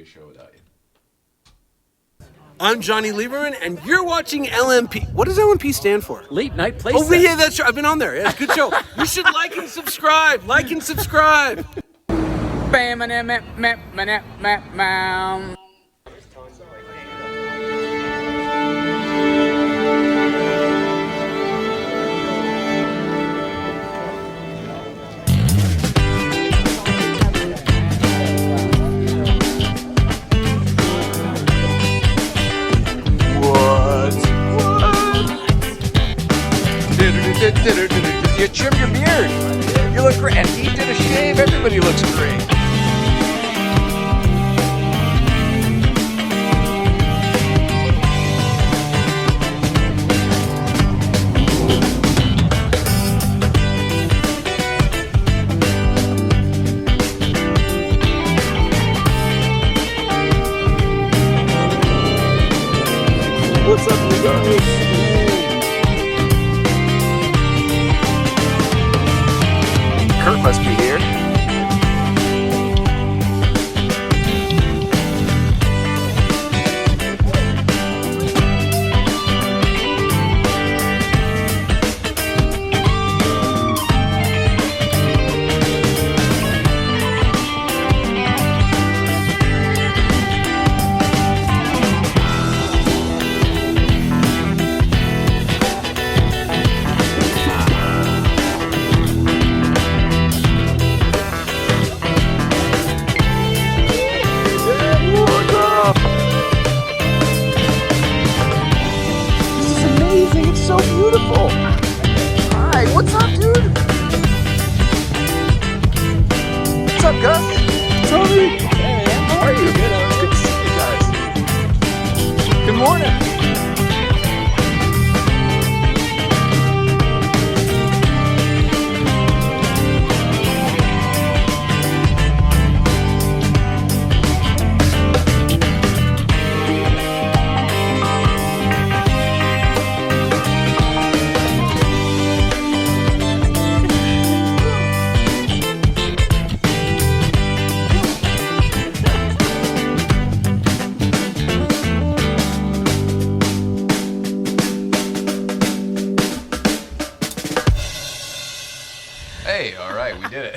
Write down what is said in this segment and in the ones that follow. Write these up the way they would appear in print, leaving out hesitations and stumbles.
show without you. I'm Johnny Lieberman, and you're watching LNP. What does LNP stand for? Late Night Playset. Oh, yeah, that's right. I've been on there. Yeah, good show. You should like and subscribe. Like and subscribe. You trimmed your beard. You look great. And he did a shave. Everybody looks great. What's up, you guys? Kurt must be here. So beautiful. Hi, what's up, dude? What's up, Gus? Tony. Hey, how are you? Good. It's good to see you guys. Good morning. Hey, all right, we did it.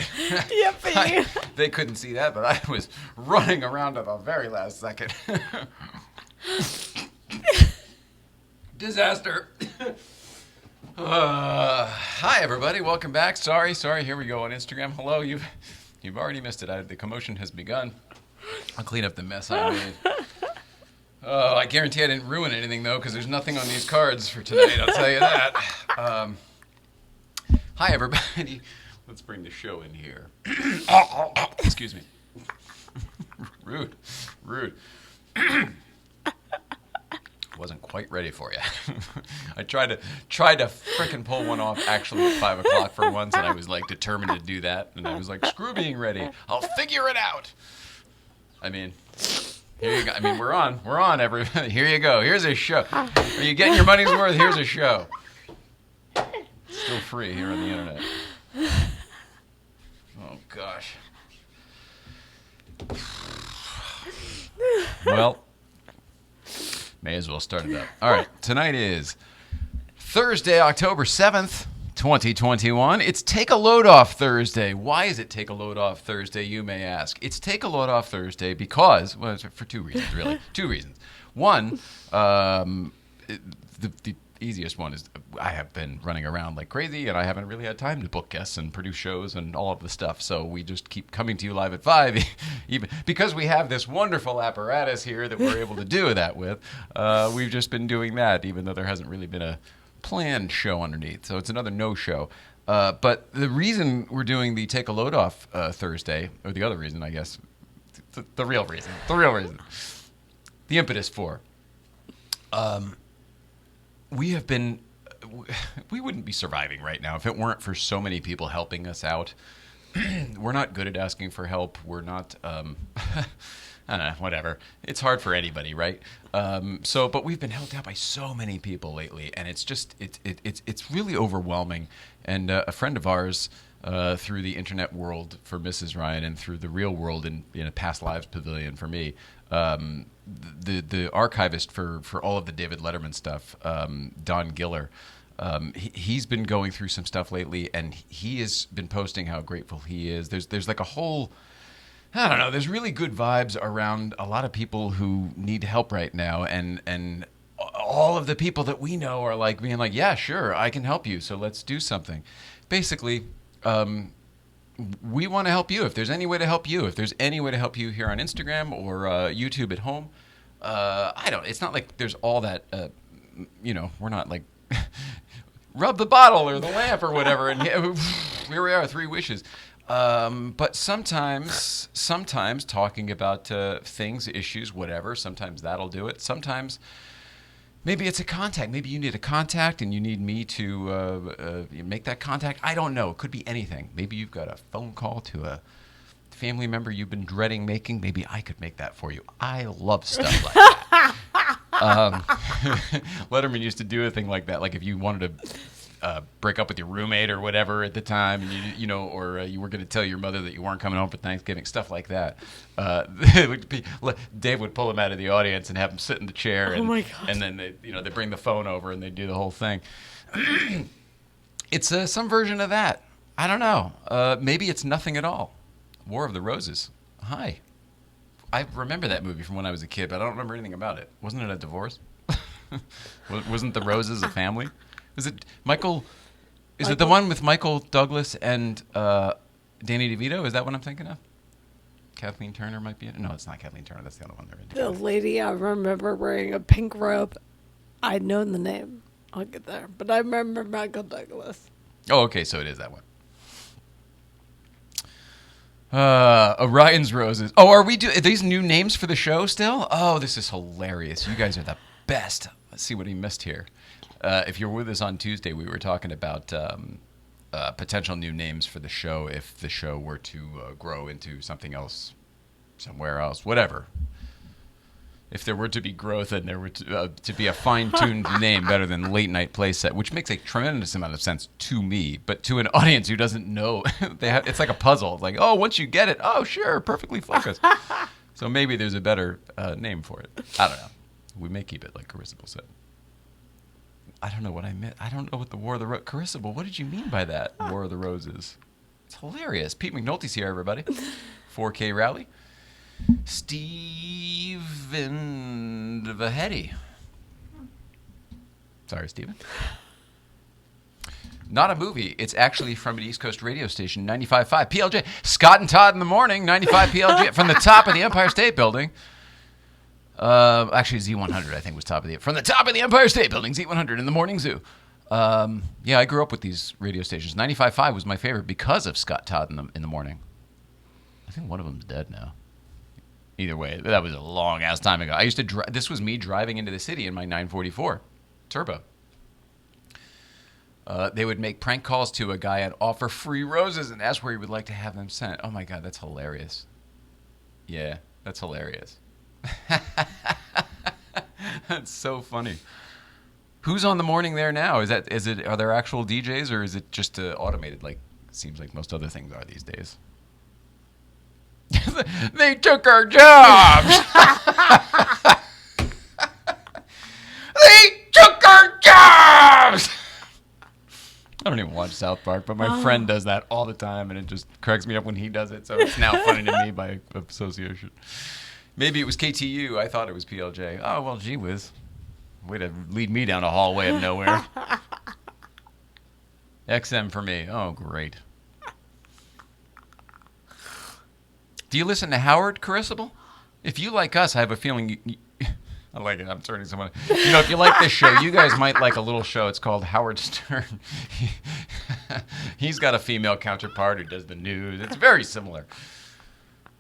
Yippee. They couldn't see that, but I was running around at the very last second. Disaster. Hi, everybody. Welcome back. Sorry. Here we go on Instagram. Hello. You've already missed it. The commotion has begun. I'll clean up the mess I made. Oh, I guarantee I didn't ruin anything, though, because there's nothing on these cards for tonight. I'll tell you that. Hi, everybody. Let's bring the show in here. Excuse me. Rude. Wasn't quite ready for you. I tried to frickin' pull one off actually at 5 o'clock for once, and I was like determined to do that, and I was like, screw being ready. I'll figure it out. I mean, here you go. I mean, we're on, everybody. Here you go. Here's a show. Are you getting your money's worth? Here's a show. Still free here on the internet. Oh, gosh. Well, may as well start it up. All right, tonight is Thursday, October 7th, 2021. It's Take a Load Off Thursday. Why is it Take a Load Off Thursday, you may ask? It's Take a Load Off Thursday because, well, for two reasons, really. Two reasons. One, the easiest one is I have been running around like crazy, and I haven't really had time to book guests and produce shows and all of the stuff. So we just keep coming to you live at 5, even because we have this wonderful apparatus here that we're able to do that with. We've just been doing that, even though there hasn't really been a planned show underneath. So it's another no show. But the reason we're doing the Take a Load Off Thursday, or the other reason, I guess, the real reason, the impetus for. We wouldn't be surviving right now if it weren't for so many people helping us out. We're not good at asking for help. We're not, I don't know, whatever. It's hard for anybody, right? But we've been helped out by so many people lately, and it's just, it's really overwhelming. And a friend of ours through the internet world for Mrs. Ryan and through the real world in a past lives pavilion for me. The archivist for all of the David Letterman stuff, Don Giller, he's been going through some stuff lately, and he has been posting how grateful he is. There's like a whole, I don't know, there's really good vibes around a lot of people who need help right now, and all of the people that we know are like being like, yeah, sure, I can help you, so let's do something. Basically, we want to help you. If there's any way to help you, if there's any way to help you here on Instagram or YouTube at home, it's not like there's all that, we're not like rub the bottle or the lamp or whatever, and here we are, 3 wishes. But sometimes talking about things, issues, whatever, sometimes that'll do it. Sometimes maybe it's a contact. Maybe you need a contact and you need me to make that contact. I don't know. It could be anything. Maybe you've got a phone call to a family member you've been dreading making. Maybe I could make that for you. I love stuff like that. Letterman used to do a thing like that. Like if you wanted to break up with your roommate or whatever at the time, and or you were going to tell your mother that you weren't coming home for Thanksgiving, stuff like that. Dave would pull him out of the audience and have him sit in the chair, and, oh my God. And then they bring the phone over and they do the whole thing. It's some version of that. I don't know. Maybe it's nothing at all. War of the Roses. Hi. I remember that movie from when I was a kid, but I don't remember anything about it. Wasn't it a divorce? Wasn't the Roses a family? Is it Michael? Is it the one with Michael Douglas and Danny DeVito? Is that what I'm thinking of? Kathleen Turner might be in it. No, it's not Kathleen Turner. That's the other one they're in. The lady I remember wearing a pink robe. I'd known the name. I'll get there. But I remember Michael Douglas. Oh, okay. So it is that one. Orion's Roses. Oh, are these new names for the show still? Oh, this is hilarious. You guys are the best. Let's see what he missed here. If you're with us on Tuesday, we were talking about potential new names for the show if the show were to grow into something else, somewhere else, whatever. If there were to be growth and there were to be a fine-tuned name better than Late Night Playset, which makes a tremendous amount of sense to me, but to an audience who doesn't know, it's like a puzzle. It's like, oh, once you get it, oh, sure, perfectly focused. So maybe there's a better name for it. I don't know. We may keep it like Carissable said. I don't know what I meant. I don't know what the War of the Roses... Carissable, what did you mean by that, War of the Roses? It's hilarious. Pete McNulty's here, everybody. 4K Rally. Steven Vahetti. Sorry, Steven. Not a movie. It's actually from an East Coast radio station, 95.5 PLJ. Scott and Todd in the morning, 95 PLJ, from the top of the Empire State Building. Actually, Z100, I think, was from the top of the Empire State Building, Z100 in the morning zoo. Yeah, I grew up with these radio stations. 95.5 was my favorite because of Scott Todd in the morning. I think one of them's dead now. Either way, that was a long-ass time ago. I used to this was me driving into the city in my 944 Turbo. They would make prank calls to a guy and offer free roses and ask where he would like to have them sent. Oh, my God, that's hilarious. Yeah, that's hilarious. That's so funny. Who's on the morning there now? Are there actual DJs or is it just automated like it seems like most other things are these days? They took our jobs. They took our jobs. I don't even watch South Park, but my friend does that all the time, and it just cracks me up when he does it. So it's now funny to me by association. Maybe it was KTU. I thought it was PLJ. Oh, well, gee whiz. Way to lead me down a hallway of nowhere. XM for me. Oh, great. Do you listen to Howard Carissable? If you like us, I have a feeling I like it. I'm turning someone. If you like this show, you guys might like a little show. It's called Howard Stern. He's got a female counterpart who does the news. It's very similar.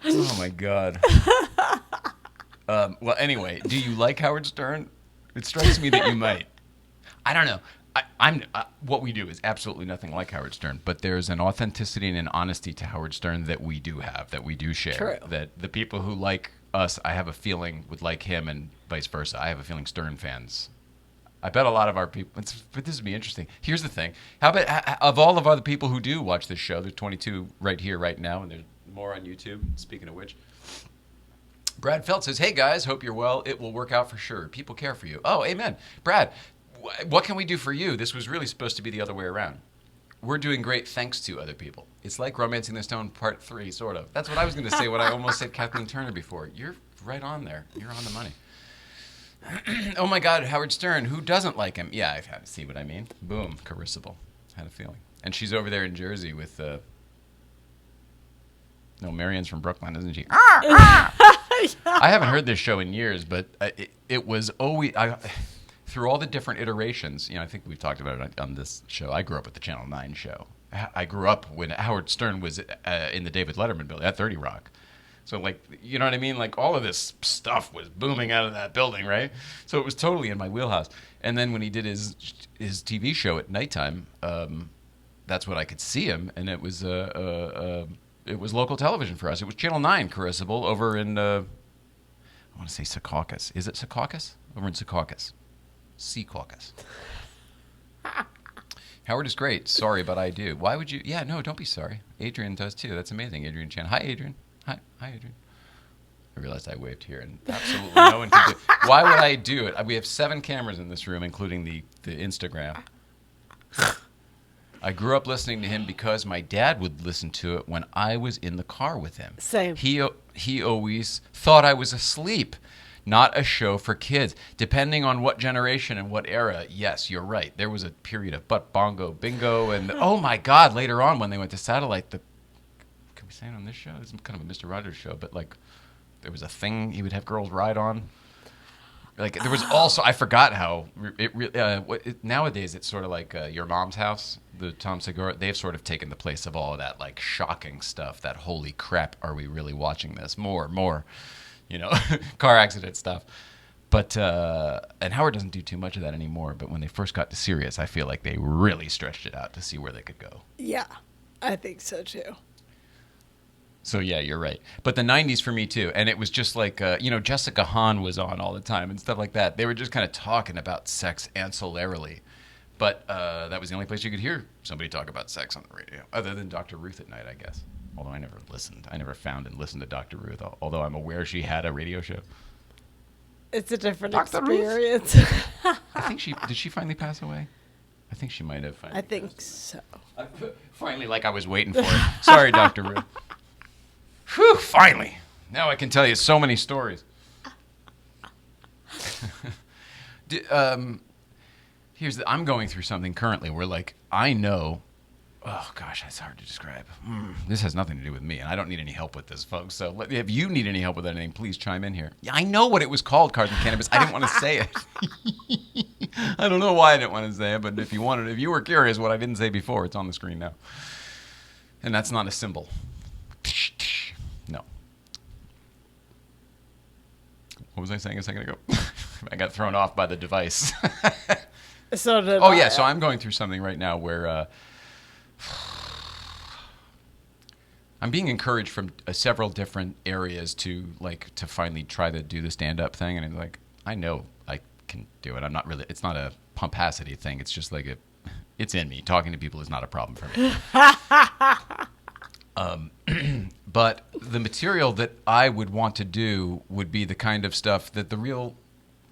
Oh, my God. Well, anyway, do you like Howard Stern? It strikes me that you might. I don't know. What we do is absolutely nothing like Howard Stern, but there's an authenticity and an honesty to Howard Stern that we do have, that we do share. True. That the people who like us, I have a feeling, would like him, and vice versa. I have a feeling Stern fans I bet a lot of our people. But this would be interesting. Here's the thing: how about of all of other people who do watch this show? There's 22 right here, right now, and there's more on YouTube. Speaking of which, Brad Felt says, "Hey guys, hope you're well. It will work out for sure. People care for you." Oh, amen, Brad. What can we do for you? This was really supposed to be the other way around. We're doing great thanks to other people. It's like Romancing the Stone Part 3, sort of. That's what I was going to say when I almost said Kathleen Turner before. You're right on there. You're on the money. Oh my God, Howard Stern. Who doesn't like him? Yeah, I see what I mean. Boom, Carissable. Had a feeling. And she's over there in Jersey with... No, Marianne's from Brooklyn, isn't she? I haven't heard this show in years, but it was always... through all the different iterations, I think we've talked about it on this show. I grew up with the Channel 9 show. I grew up when Howard Stern was in the David Letterman building at 30 Rock. So, you know what I mean? All of this stuff was booming out of that building, right? So it was totally in my wheelhouse. And then when he did his TV show at nighttime, that's when I could see him, and it was local television for us. It was Channel 9, Carissable, over in, I want to say Secaucus. Is it Secaucus? Over in Secaucus. Secaucus. Howard is great. Sorry, but I do. Why would you? Yeah, no, don't be sorry. Adrian does too. That's amazing. Adrian Chan. Hi, Adrian. Hi, Adrian. I realized I waved here, and absolutely no one can do it. Why would I do it? We have 7 cameras in this room, including the Instagram. I grew up listening to him because my dad would listen to it when I was in the car with him. Same. He always thought I was asleep. Not a show for kids. Depending on what generation and what era, yes, you're right. There was a period of butt bongo bingo, and oh my God, later on when they went to satellite, can we say it on this show? It's kind of a Mr. Rogers show, but there was a thing he would have girls ride on. There was also, I forgot how nowadays it's sort of like Your Mom's House, the Tom Segura. They've sort of taken the place of all of that shocking stuff. That holy crap, are we really watching this? More. Car accident stuff. But, and Howard doesn't do too much of that anymore, but when they first got to Sirius, I feel like they really stretched it out to see where they could go. Yeah, I think so too. So, yeah, you're right. But the 90s for me, too. And it was just Jessica Hahn was on all the time and stuff like that. They were just kind of talking about sex ancillarily. But that was the only place you could hear somebody talk about sex on the radio, other than Dr. Ruth at night, I guess. Although I never listened. I never found and listened to Dr. Ruth, although I'm aware she had a radio show. It's a different Dr. experience. I think did she finally pass away? I think she might have finally I think so. Finally, I was waiting for it. Sorry, Dr. Ruth. Whew, finally. Now I can tell you so many stories. I'm going through something currently where, I know... Oh, gosh, that's hard to describe. This has nothing to do with me, and I don't need any help with this, folks. So if you need any help with anything, please chime in here. Yeah, I know what it was called, Cards and Cannabis. I didn't want to say it. I don't know why I didn't want to say it, but if you were curious what I didn't say before, it's on the screen now. And that's not a symbol. No. What was I saying a second ago? I got thrown off by the device. So did I. Yeah, so I'm going through something right now where... I'm being encouraged from several different areas to finally try to do the stand-up thing, and I'm I know I can do it. I'm not really. It's not a pumpacity thing. It's just it's in me. Talking to people is not a problem for me. But the material that I would want to do would be the kind of stuff that the real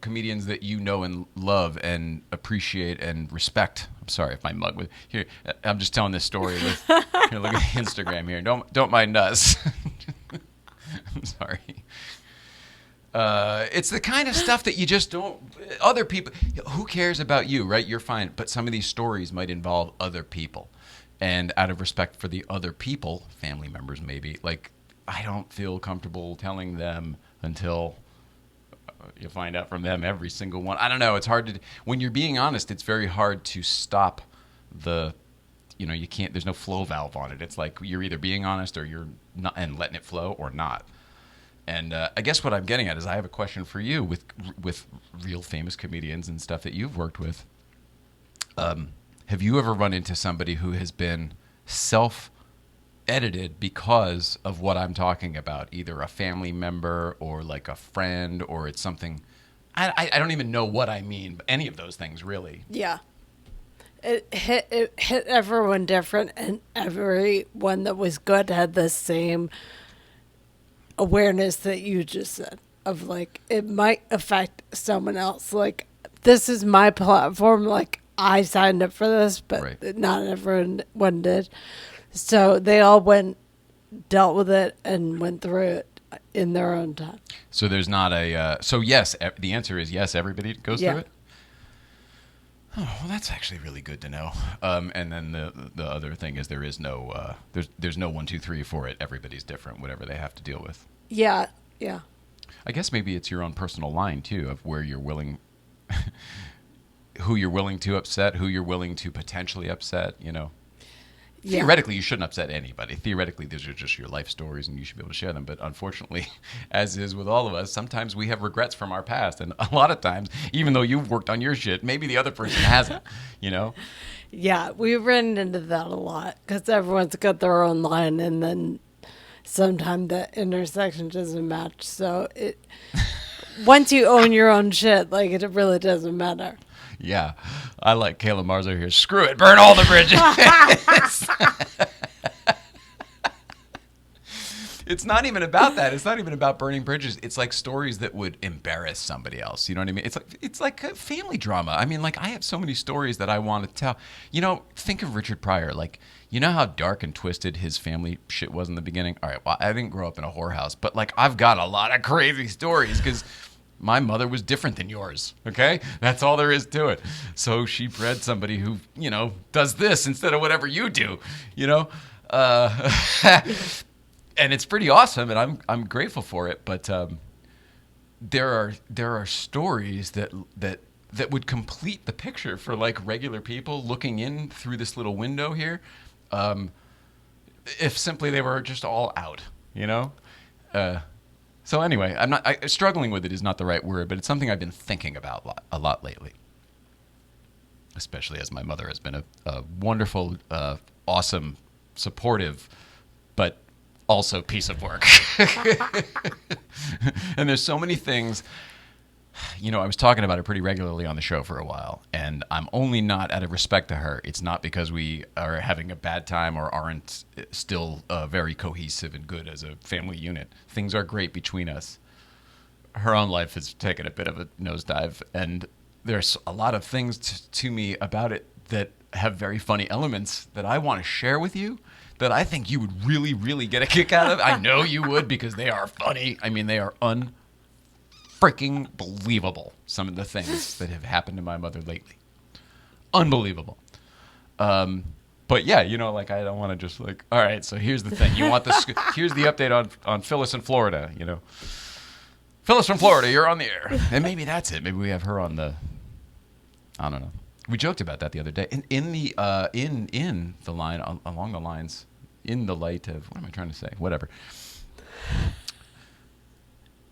comedians that you know and love and appreciate and respect. I'm sorry if my mug was here. I'm just telling this story with here. Look at Instagram here. Don't mind us. I'm sorry. It's the kind of stuff that you just don't. Other people. Who cares about you, right? You're fine. But some of these stories might involve other people, and out of respect for the other people, family members maybe. I don't feel comfortable telling them until. You find out from them every single one. I don't know. It's hard to... When you're being honest, it's very hard to stop you can't... There's no flow valve on it. It's you're either being honest or you're not and letting it flow or not. And I guess what I'm getting at is I have a question for you with real famous comedians and stuff that you've worked with. Have you ever run into somebody who has been edited because of what I'm talking about, either a family member or a friend, or it's something, I don't even know what I mean, but any of those things really. Yeah. It hit everyone different, and everyone that was good had the same awareness that you just said of like it might affect someone else. Like, this is my platform. Like, I signed up for this, but Right. not everyone did. So they all dealt with it and went through it in their own time. So there's not a so yes. The answer is yes. Everybody goes Yeah. through it. Oh, well, that's actually really good to know. And then the other thing is there is no there's no 1, 2, 3 for it. Everybody's different, whatever they have to deal with. Yeah. Yeah. I guess maybe it's your own personal line too of where you're willing, who you're willing to upset, who you're willing to potentially upset. You know, Yeah. theoretically you shouldn't upset anybody. Theoretically, these are just your life stories, and you should be able to share them. But unfortunately, as is with all of us, sometimes we have regrets from our past, and a lot of times, even though you've worked on your shit, maybe the other person hasn't. You know. Yeah, we ran into that a lot because everyone's got their own line, and then sometimes the intersection doesn't match. So once you own your own shit, like, it really doesn't matter. Yeah, I like Kayla Marzo here. Screw it, burn all the bridges. It's not even about that. It's not even about burning bridges. It's like stories that would embarrass somebody else. You know what I mean? It's like a family drama. I mean, like, I have so many stories that I want to tell. You know, think of Richard Pryor. Like, you know how dark and twisted his family shit was in the beginning? All right, well, I didn't grow up in a whorehouse, but, like, I've got a lot of crazy stories because my mother was different than yours, okay? That's all there is to it. So she bred somebody who, you know, does this instead of whatever you do, you know? And it's pretty awesome, and I'm grateful for it. But there are stories that would complete the picture for, like, regular people looking in through this little window here. If simply they were just all out, you know. So anyway, struggling with it is not the right word, but it's something I've been thinking about a lot lately. Especially as my mother has been a wonderful, awesome, supportive, but also piece of work. And there's so many things, you know, I was talking about it pretty regularly on the show for a while, and I'm only not out of respect to her. It's not because we are having a bad time or aren't still very cohesive and good as a family unit. Things are great between us. Her own life has taken a bit of a nosedive, and there's a lot of things to me about it that have very funny elements that I want to share with you, that I think you would really, really get a kick out of. I know you would, because they are funny. I mean, they are freaking believable, some of the things that have happened to my mother lately. Unbelievable. But yeah, you know, like, I don't want to just, like, all right, so here's the thing. You want here's the update on Phyllis in Florida, you know. Phyllis from Florida, you're on the air. And maybe that's it. Maybe we have her on the, I don't know. We joked about that the other day. In the line, along the lines, in the light of, what am I trying to say? Whatever.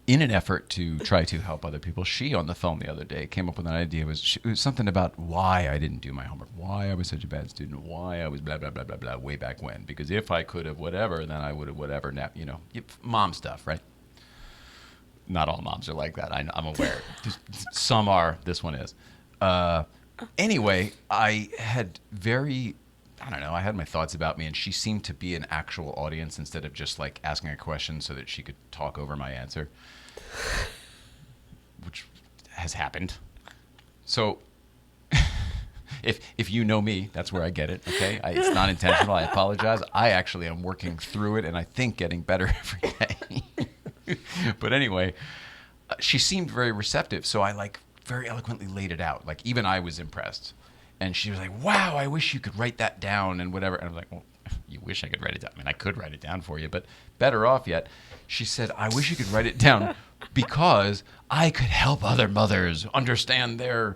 In an effort to try to help other people, she, on the phone the other day, came up with an idea. It was something about why I didn't do my homework, why I was such a bad student, why I was blah, blah, blah, blah, blah, way back when. Because if I could have whatever, then I would have whatever. Now, you know, mom stuff, right? Not all moms are like that. I'm aware. Some are. This one is. Anyway, I had I had my thoughts about me, and she seemed to be an actual audience instead of just, like, asking a question so that she could talk over my answer, which has happened. So if you know me, that's where I get it, okay? It's not intentional. I apologize. I actually am working through it, and I think getting better every day. But anyway, she seemed very receptive, so I, like, very eloquently laid it out. Like, even I was impressed. And she was like, wow, I wish you could write that down and whatever. And I was like, well, you wish I could write it down. I mean, I could write it down for you, but better off yet. She said, I wish you could write it down because I could help other mothers understand their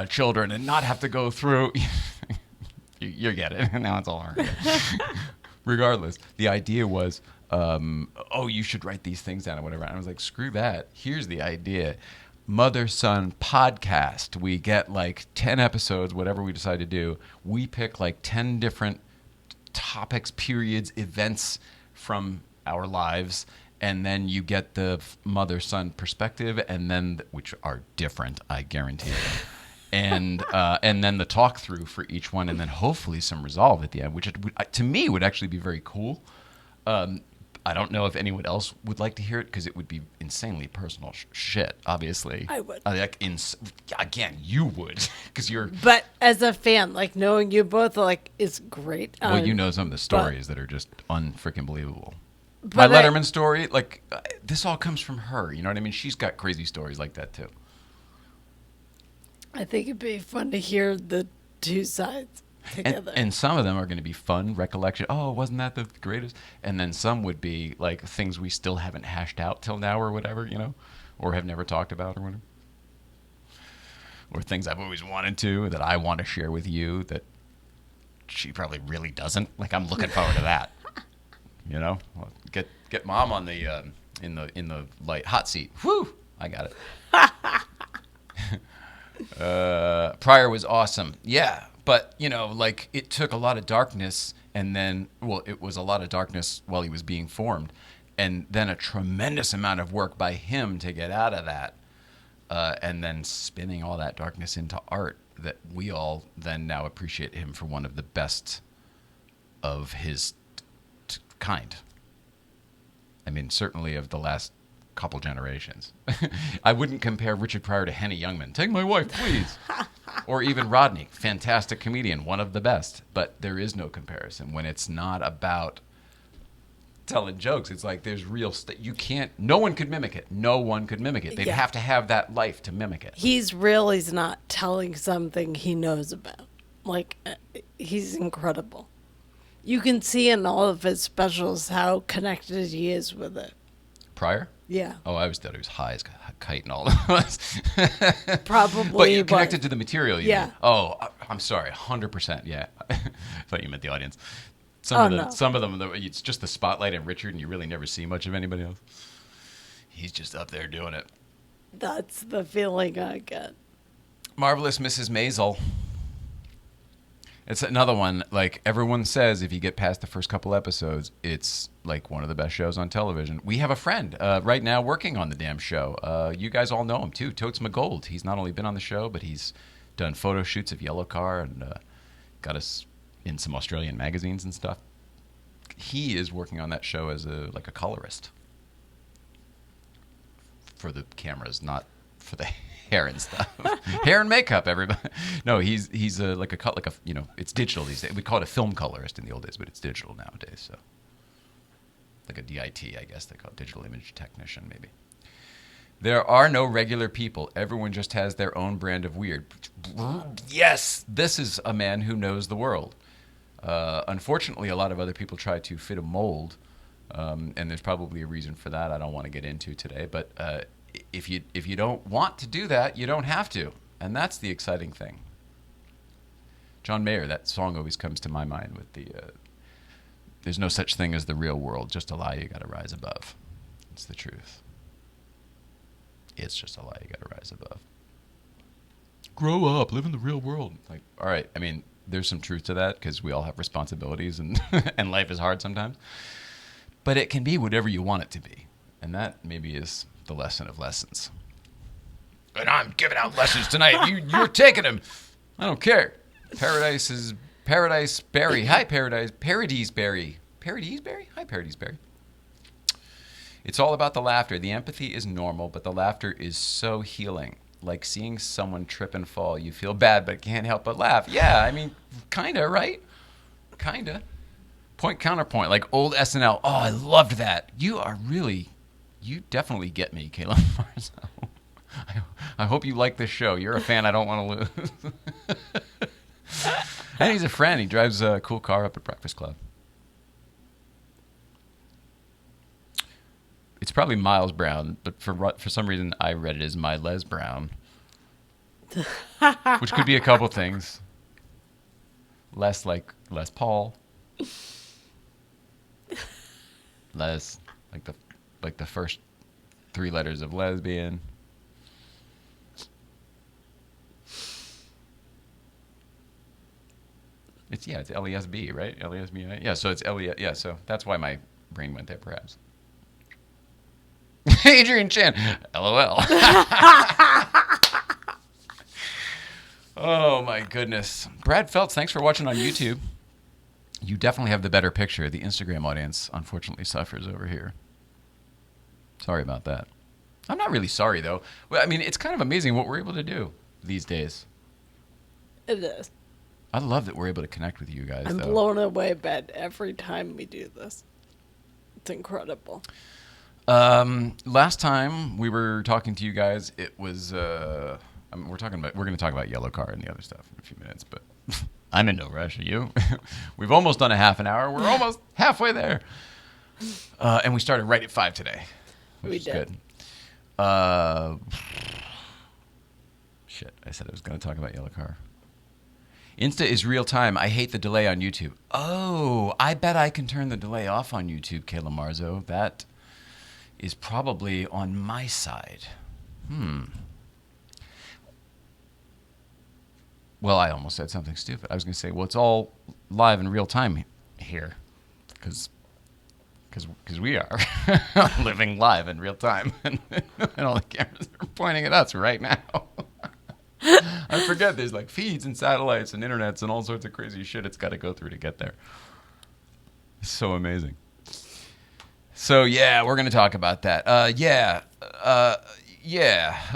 children and not have to go through. You get it. Now it's all hard. Regardless, the idea was, you should write these things down or whatever. And I was like, screw that. Here's the idea. Mother-son podcast. We get, like, 10 episodes, whatever we decide to do. We pick, like, 10 different topics, periods, events from our lives, and then you get the mother-son perspective, and then which are different, I guarantee you. And then the talk through for each one, and then hopefully some resolve at the end, which to me would actually be very cool. I don't know if anyone else would like to hear it because it would be insanely personal shit. Obviously, I would. Again, you would because you're. But as a fan, like knowing you both, like is great. Well, you know some of the stories that are just unfreaking believable. But My Letterman story, like this all comes from her. You know what I mean? She's got crazy stories like that too. I think it'd be fun to hear the two sides together. And some of them are going to be fun recollection. Oh, wasn't that the greatest? And then some would be like things we still haven't hashed out till now or whatever, you know, or have never talked about or whatever. Or things I've always wanted to that I want to share with you that she probably really doesn't. Like I'm looking forward to that. You know, well, get mom on the in the light hot seat. Whew, I got it. Pryor was awesome. Yeah. But, you know, like it took a lot of darkness and then, well, it was a lot of darkness while he was being formed. And then a tremendous amount of work by him to get out of that. And then spinning all that darkness into art that we all then now appreciate him for one of the best of his kind. I mean, certainly of the last couple generations. I wouldn't compare Richard Pryor to Henny Youngman. Take my wife, please. Or even Rodney, fantastic comedian, one of the best. But there is no comparison when it's not about telling jokes. It's like there's real you can't. No one could mimic it. No one could mimic it. They'd have to have that life to mimic it. He's not telling something he knows about. Like he's incredible. You can see in all of his specials how connected he is with it. Pryor? Yeah. Oh, I always thought he was high as a kite and all that. Probably. But you're connected to the material. You Yeah. mean. Oh, I'm sorry. 100%. Yeah. I thought you meant the audience. Some of them, it's just the spotlight and Richard, and you really never see much of anybody else. He's just up there doing it. That's the feeling I get. Marvelous Mrs. Maisel. It's another one, like everyone says, if you get past the first couple episodes, it's like one of the best shows on television. We have a friend right now working on the damn show. You guys all know him, too, Totes McGold. He's not only been on the show, but he's done photo shoots of Yellowcar and got us in some Australian magazines and stuff. He is working on that show as a colorist for the cameras, not for the hair and stuff. Hair and makeup, everybody. No, he's it's digital these days. We call it a film colorist in the old days, but it's digital nowadays. So like a DIT, I guess they call it, digital image technician, maybe. There are no regular people. Everyone just has their own brand of weird. Yes, this is a man who knows the world. Unfortunately, a lot of other people try to fit a mold, and there's probably a reason for that I don't want to get into today. But if you don't want to do that, you don't have to, and that's the exciting thing. John Mayer, that song always comes to my mind with the "There's no such thing as the real world, just a lie you got to rise above." It's the truth. It's just a lie you got to rise above. Grow up, live in the real world. Like, all right, I mean, there's some truth to that because we all have responsibilities and and life is hard sometimes. But it can be whatever you want it to be, and that maybe is the lesson of lessons. And I'm giving out lessons tonight. You're taking them. I don't care. Paradise Berry. Hi, Paradise Berry. Paradise Berry? Hi, Paradise Berry. It's all about the laughter. The empathy is normal, but the laughter is so healing. Like seeing someone trip and fall. You feel bad, but can't help but laugh. Yeah, I mean, kind of, right? Kind of. Point, counterpoint, like old SNL. Oh, I loved that. You definitely get me, Caleb Marzo. I hope you like this show. You're a fan I don't want to lose. And he's a friend. He drives a cool car up at Breakfast Club. It's probably Miles Brown, but for some reason I read it as My Les Brown, which could be a couple things. Less like Les Paul. Les, like the first three letters of lesbian. It's LESB, right? LESB. Yeah, so it's LES. Yeah, so that's why my brain went there, perhaps. Adrian Chan. LOL. Oh, my goodness. Brad Feltz, thanks for watching on YouTube. You definitely have the better picture. The Instagram audience, unfortunately, suffers over here. Sorry about that. I'm not really sorry, though. Well, I mean, it's kind of amazing what we're able to do these days. It is. I love that we're able to connect with you guys, I'm though. blown away by it every time we do this. It's incredible. Last time we were talking to you guys, it was we're going to talk about Yellowcar and the other stuff in a few minutes, but I'm in no rush. Are you? We've almost done a half an hour. We're almost halfway there, and we started right at 5 today, which is good. Shit, I said I was going to talk about Yellowcar. Insta is real time. I hate the delay on YouTube. Oh, I bet I can turn the delay off on YouTube, Kayla Marzo. That is probably on my side. Well, I almost said something stupid. I was going to say, well, it's all live in real time here, because we are living live in real time, and all the cameras are pointing at us right now. I forget there's like feeds and satellites and internets and all sorts of crazy shit it's got to go through to get there. It's so amazing. So yeah, we're going to talk about that. Yeah,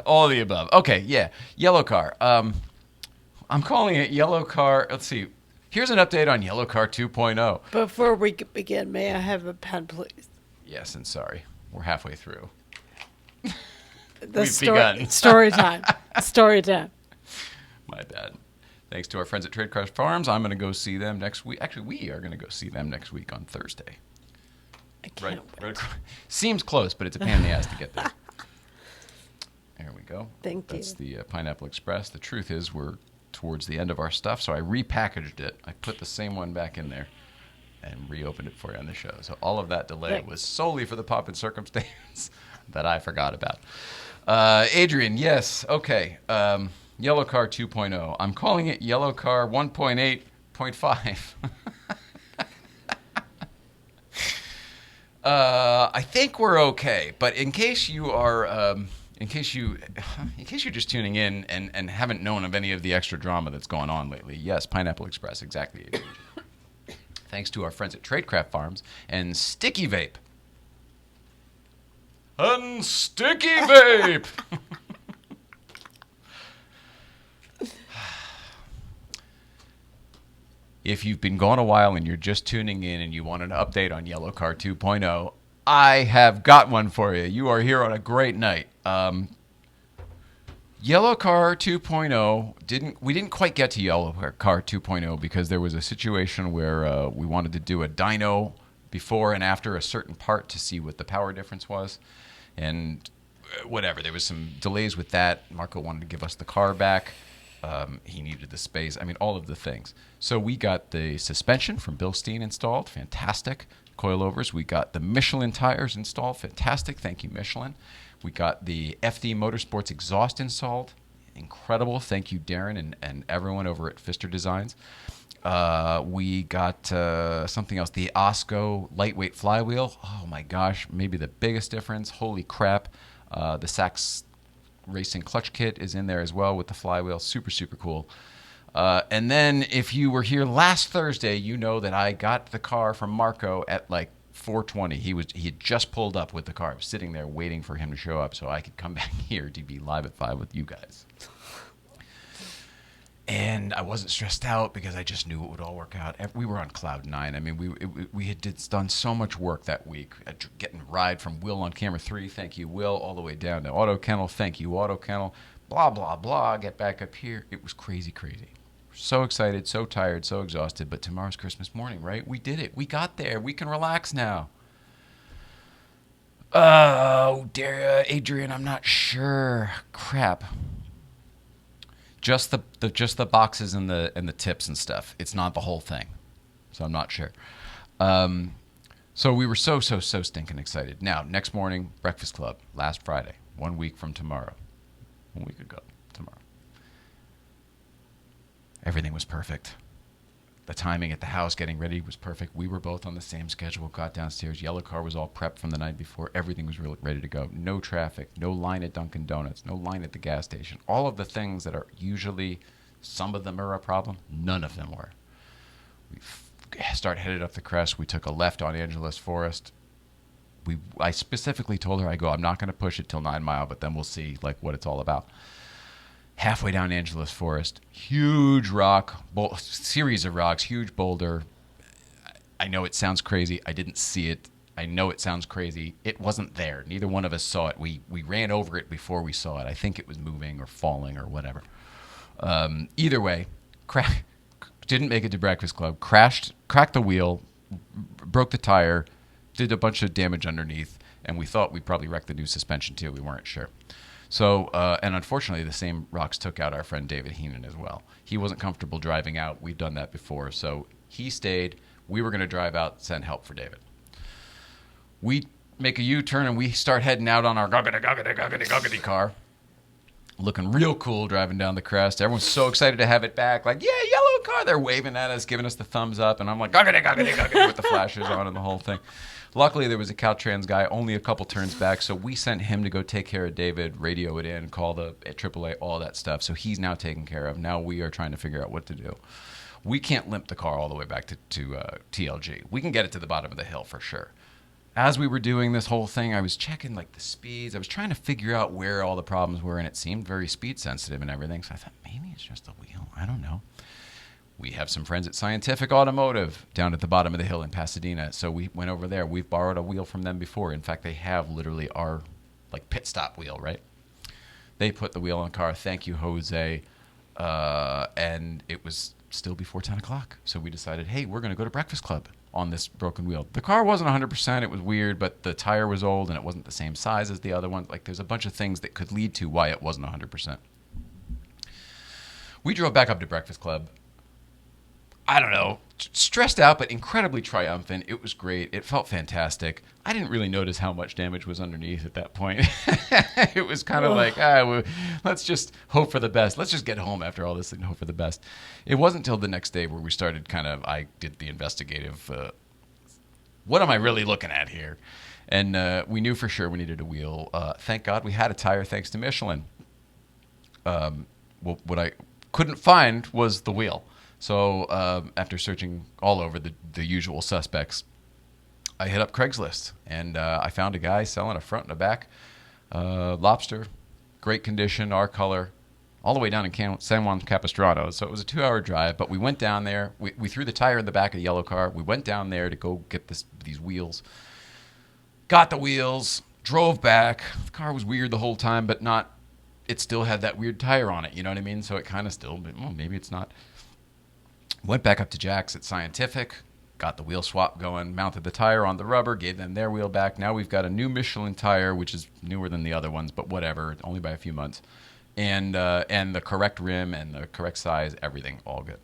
all of the above. Okay, yeah, Yellowcar. I'm calling it Yellowcar. Let's see. Here's an update on Yellowcar 2.0. Before we begin, may I have a pen, please? Yes, and sorry. We're halfway through. We've begun. Story time. Story time. My bad. Thanks to our friends at Tradecraft Farms. I'm going to go see them next week. Actually, we are going to go see them next week on Thursday. I can't wait. Seems close, but it's a pain in the ass to get there. There we go. Thank you. That's the Pineapple Express. The truth is we're towards the end of our stuff, so I repackaged it. I put the same one back in there and reopened it for you on the show. So all of that delay was solely for the pop and circumstance that I forgot about. Adrian, yes. Okay. Yellowcar 2.0. I'm calling it Yellowcar 1.8.5. I think we're okay, but in case you are, in case you're just tuning in and haven't known of any of the extra drama that's going on lately, yes, Pineapple Express, exactly. Thanks to our friends at Tradecraft Farms and Sticky Vape. And Sticky Vape. If you've been gone a while and you're just tuning in and you want an update on Yellowcar 2.0, I have got one for you. You are here on a great night. Yellowcar 2.0 we didn't quite get to Yellowcar 2.0 because there was a situation where we wanted to do a dyno before and after a certain part to see what the power difference was, and whatever, there was some delays with that. Marco wanted to give us the car back. He needed the space. I mean, all of the things. So we got the suspension from Bill Steen installed. Fantastic. Coilovers. We got the Michelin tires installed. Fantastic. Thank you, Michelin. We got the FD Motorsports exhaust installed. Incredible. Thank you, Darren and everyone over at Pfister Designs. We got something else. The Osco lightweight flywheel. Oh, my gosh. Maybe the biggest difference. Holy crap. The Sachs Racing clutch kit is in there as well with the flywheel. Super, super cool. And then if you were here last Thursday, you know that I got the car from Marco at like 4:20. He had just pulled up with the car. I was sitting there waiting for him to show up so I could come back here to be live at 5 with you guys. And I wasn't stressed out because I just knew it would all work out. We were on cloud 9. I mean, we had done so much work that week. Getting ride from Will on camera 3, thank you, Will, all the way down to Auto Kennel, thank you, Auto Kennel, blah, blah, blah, get back up here. It was crazy, crazy. So excited, so tired, so exhausted, but tomorrow's Christmas morning, right? We did it. We got there. We can relax now. Oh, Adrian, I'm not sure. Crap. Just the boxes and the tips and stuff. It's not the whole thing, so I'm not sure. So we were so stinking excited. Now, next morning, Breakfast Club, last Friday, 1 week from tomorrow. 1 week ago tomorrow. Everything was perfect. The timing at the house getting ready was perfect. We were both on the same schedule, got downstairs. Yellowcar was all prepped from the night before. Everything was really ready to go. No traffic, no line at Dunkin' Donuts, no line at the gas station. All of the things that are usually, some of them are a problem, none of them were. We headed up the crest. We took a left on Angeles Forest. I specifically told her, I'm not going to push it till 9 Mile, but then we'll see like what it's all about. Halfway down Angeles Forest, huge rock, series of rocks, huge boulder. I know it sounds crazy. I didn't see it. I know it sounds crazy. It wasn't there. Neither one of us saw it. We ran over it before we saw it. I think it was moving or falling or whatever. Either way, didn't make it to Breakfast Club. Cracked the wheel, broke the tire, did a bunch of damage underneath, and we thought we probably wrecked the new suspension too. We weren't sure. So, and unfortunately, the same rocks took out our friend David Heenan as well. He wasn't comfortable driving out. We've done that before. So he stayed. We were going to drive out, send help for David. We make a U-turn, and we start heading out on our guggity car. Looking real cool driving down the crest. Everyone's so excited to have it back. Like, yeah, Yellowcar. They're waving at us, giving us the thumbs up. And I'm like, guggity, with the flashes on and the whole thing. Luckily, there was a Caltrans guy only a couple turns back, so we sent him to go take care of David, radio it in, call the AAA, all that stuff. So he's now taken care of. Now we are trying to figure out what to do. We can't limp the car all the way back to TLG. We can get it to the bottom of the hill for sure. As we were doing this whole thing, I was checking like the speeds. I was trying to figure out where all the problems were, and it seemed very speed sensitive and everything. So I thought maybe it's just the wheel. I don't know. We have some friends at Scientific Automotive down at the bottom of the hill in Pasadena. So we went over there. We've borrowed a wheel from them before. In fact, they have literally our like pit stop wheel, right? They put the wheel on the car. Thank you, Jose. And it was still before 10 o'clock. So we decided, hey, we're going to go to Breakfast Club on this broken wheel. The car wasn't 100%. It was weird, but the tire was old and it wasn't the same size as the other one. Like there's a bunch of things that could lead to why it wasn't 100%. We drove back up to Breakfast Club. I don't know, stressed out, but incredibly triumphant. It was great. It felt fantastic. I didn't really notice how much damage was underneath at that point. It was kind of like, let's just hope for the best. Let's just get home after all this and hope for the best. It wasn't until the next day where we started I did the investigative, what am I really looking at here? And we knew for sure we needed a wheel. Thank God we had a tire thanks to Michelin. What I couldn't find was the wheel. So after searching all over the usual suspects, I hit up Craigslist, and I found a guy selling a front and a back Lobster, great condition, our color, all the way down in San Juan Capistrano. So it was a 2-hour drive, but we went down there. We threw the tire in the back of the Yellowcar. We went down there to go get these wheels. Got the wheels, drove back. The car was weird the whole time, but not. It still had that weird tire on it, you know what I mean? So it kind of still, well, maybe it's not. Went back up to Jack's at Scientific, got the wheel swap going, mounted the tire on the rubber, gave them their wheel back. Now we've got a new Michelin tire, which is newer than the other ones, but whatever, only by a few months. And the correct rim and the correct size, everything, all good.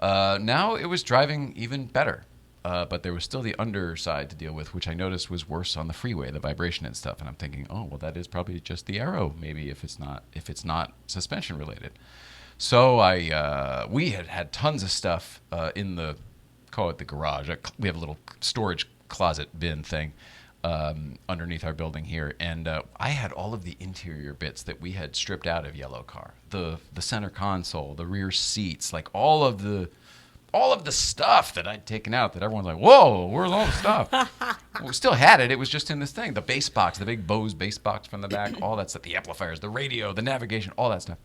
Now it was driving even better, but there was still the underside to deal with, which I noticed was worse on the freeway, the vibration and stuff. And I'm thinking, oh, well, that is probably just the aero, maybe if it's not suspension related. So we had tons of stuff in the, call it the garage. We have a little storage closet bin thing underneath our building here, and I had all of the interior bits that we had stripped out of Yellowcar, the center console, the rear seats, like all of the stuff that I'd taken out that everyone's like, whoa, where's all the stuff? Well, we still had it. It was just in this thing, the bass box, the big Bose bass box from the back, all that stuff, the amplifiers, the radio, the navigation, all that stuff.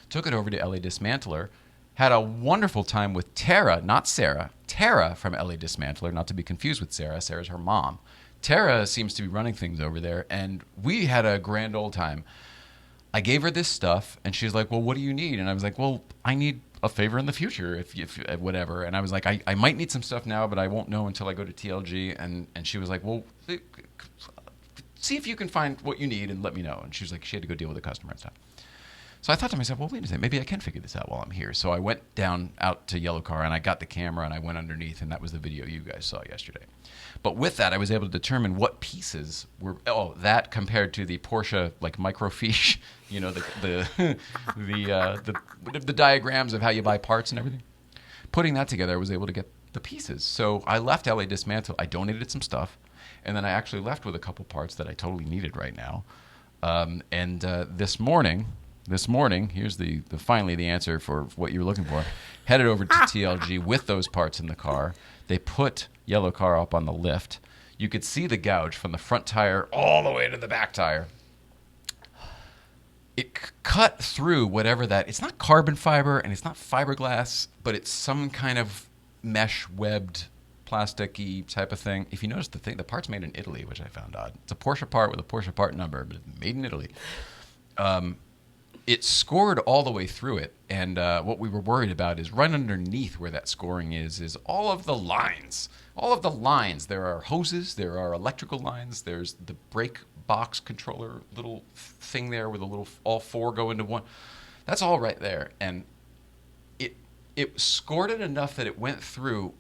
Took it over to LA Dismantler, had a wonderful time with Tara, not Sarah. Tara from LA Dismantler, not to be confused with Sarah. Sarah's her mom. Tara seems to be running things over there, and we had a grand old time. I gave her this stuff, and she's like, well, what do you need? And I was like, well, I need a favor in the future, if whatever. And I was like, I might need some stuff now, but I won't know until I go to TLG. And she was like, well, see if you can find what you need and let me know. And she was like, she had to go deal with a customer and stuff. So I thought to myself, well, wait a second, maybe I can figure this out while I'm here. So I went down out to Yellowcar, and I got the camera, and I went underneath, and that was the video you guys saw yesterday. But with that, I was able to determine what pieces were, that compared to the Porsche, like, microfiche, you know, the diagrams of how you buy parts and everything. putting that together, I was able to get the pieces. So I left LA Dismantle. I donated some stuff, and then I actually left with a couple parts that I totally needed right now. This morning, here's the finally the answer for what you were looking for. Headed over to TLG with those parts in the car. They put Yellowcar up on the lift. You could see the gouge from the front tire all the way to the back tire. It cut through whatever that. It's not carbon fiber and it's not fiberglass, but it's some kind of mesh webbed plastic-y type of thing. If you notice the part's made in Italy, which I found odd. It's a Porsche part with a Porsche part number, but it's made in Italy. It scored all the way through it, and what we were worried about is right underneath where that scoring is all of the lines. All of the lines. There are hoses, there are electrical lines, there's the brake box controller little thing there where the little all four go into one. That's all right there, and it scored it enough that it went through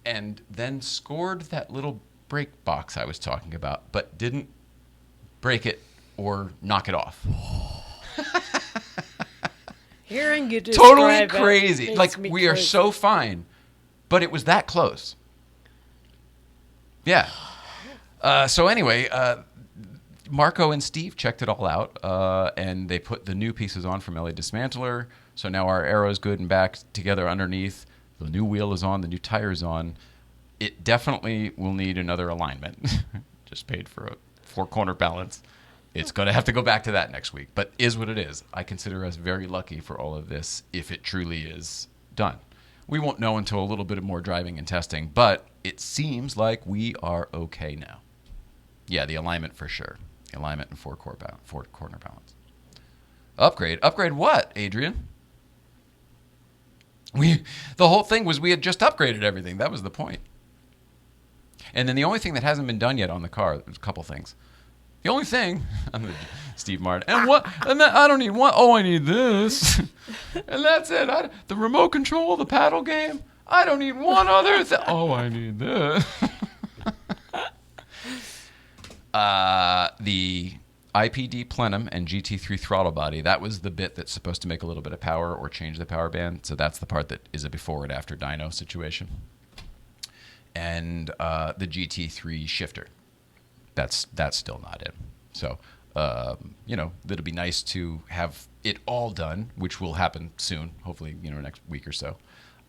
and then scored that little brake box I was talking about, but didn't break it or knock it off. Hearing you describe totally crazy. It Like, makes me we are crazy. so fine, but it was that close. Yeah. So anyway, Marco and Steve checked it all out, and they put the new pieces on from LA Dismantler. So now our arrow's good and back together underneath. The new wheel is on. The new tire is on. It definitely will need another alignment. Just paid for a four-corner balance. It's going to have to go back to that next week, but is what it is. I consider us very lucky for all of this if it truly is done. We won't know until a little bit more driving and testing, but it seems like we are okay now. Yeah, the alignment for sure. Alignment and four-corner balance. Upgrade? Upgrade what, Adrian? The whole thing was we had just upgraded everything. That was the point. And then the only thing that hasn't been done yet on the car, there's a couple things. The only thing, I'm Steve Martin, and what? And that, I don't need one. Oh, I need this, and that's it. The remote control, the paddle game. I don't need one other thing. Oh, I need this. The IPD plenum and GT3 throttle body. That was the bit that's supposed to make a little bit of power or change the power band. So that's the part that is a before and after dyno situation. And the GT3 shifter. That's still not in. So, it'll be nice to have it all done, which will happen soon, hopefully, next week or so.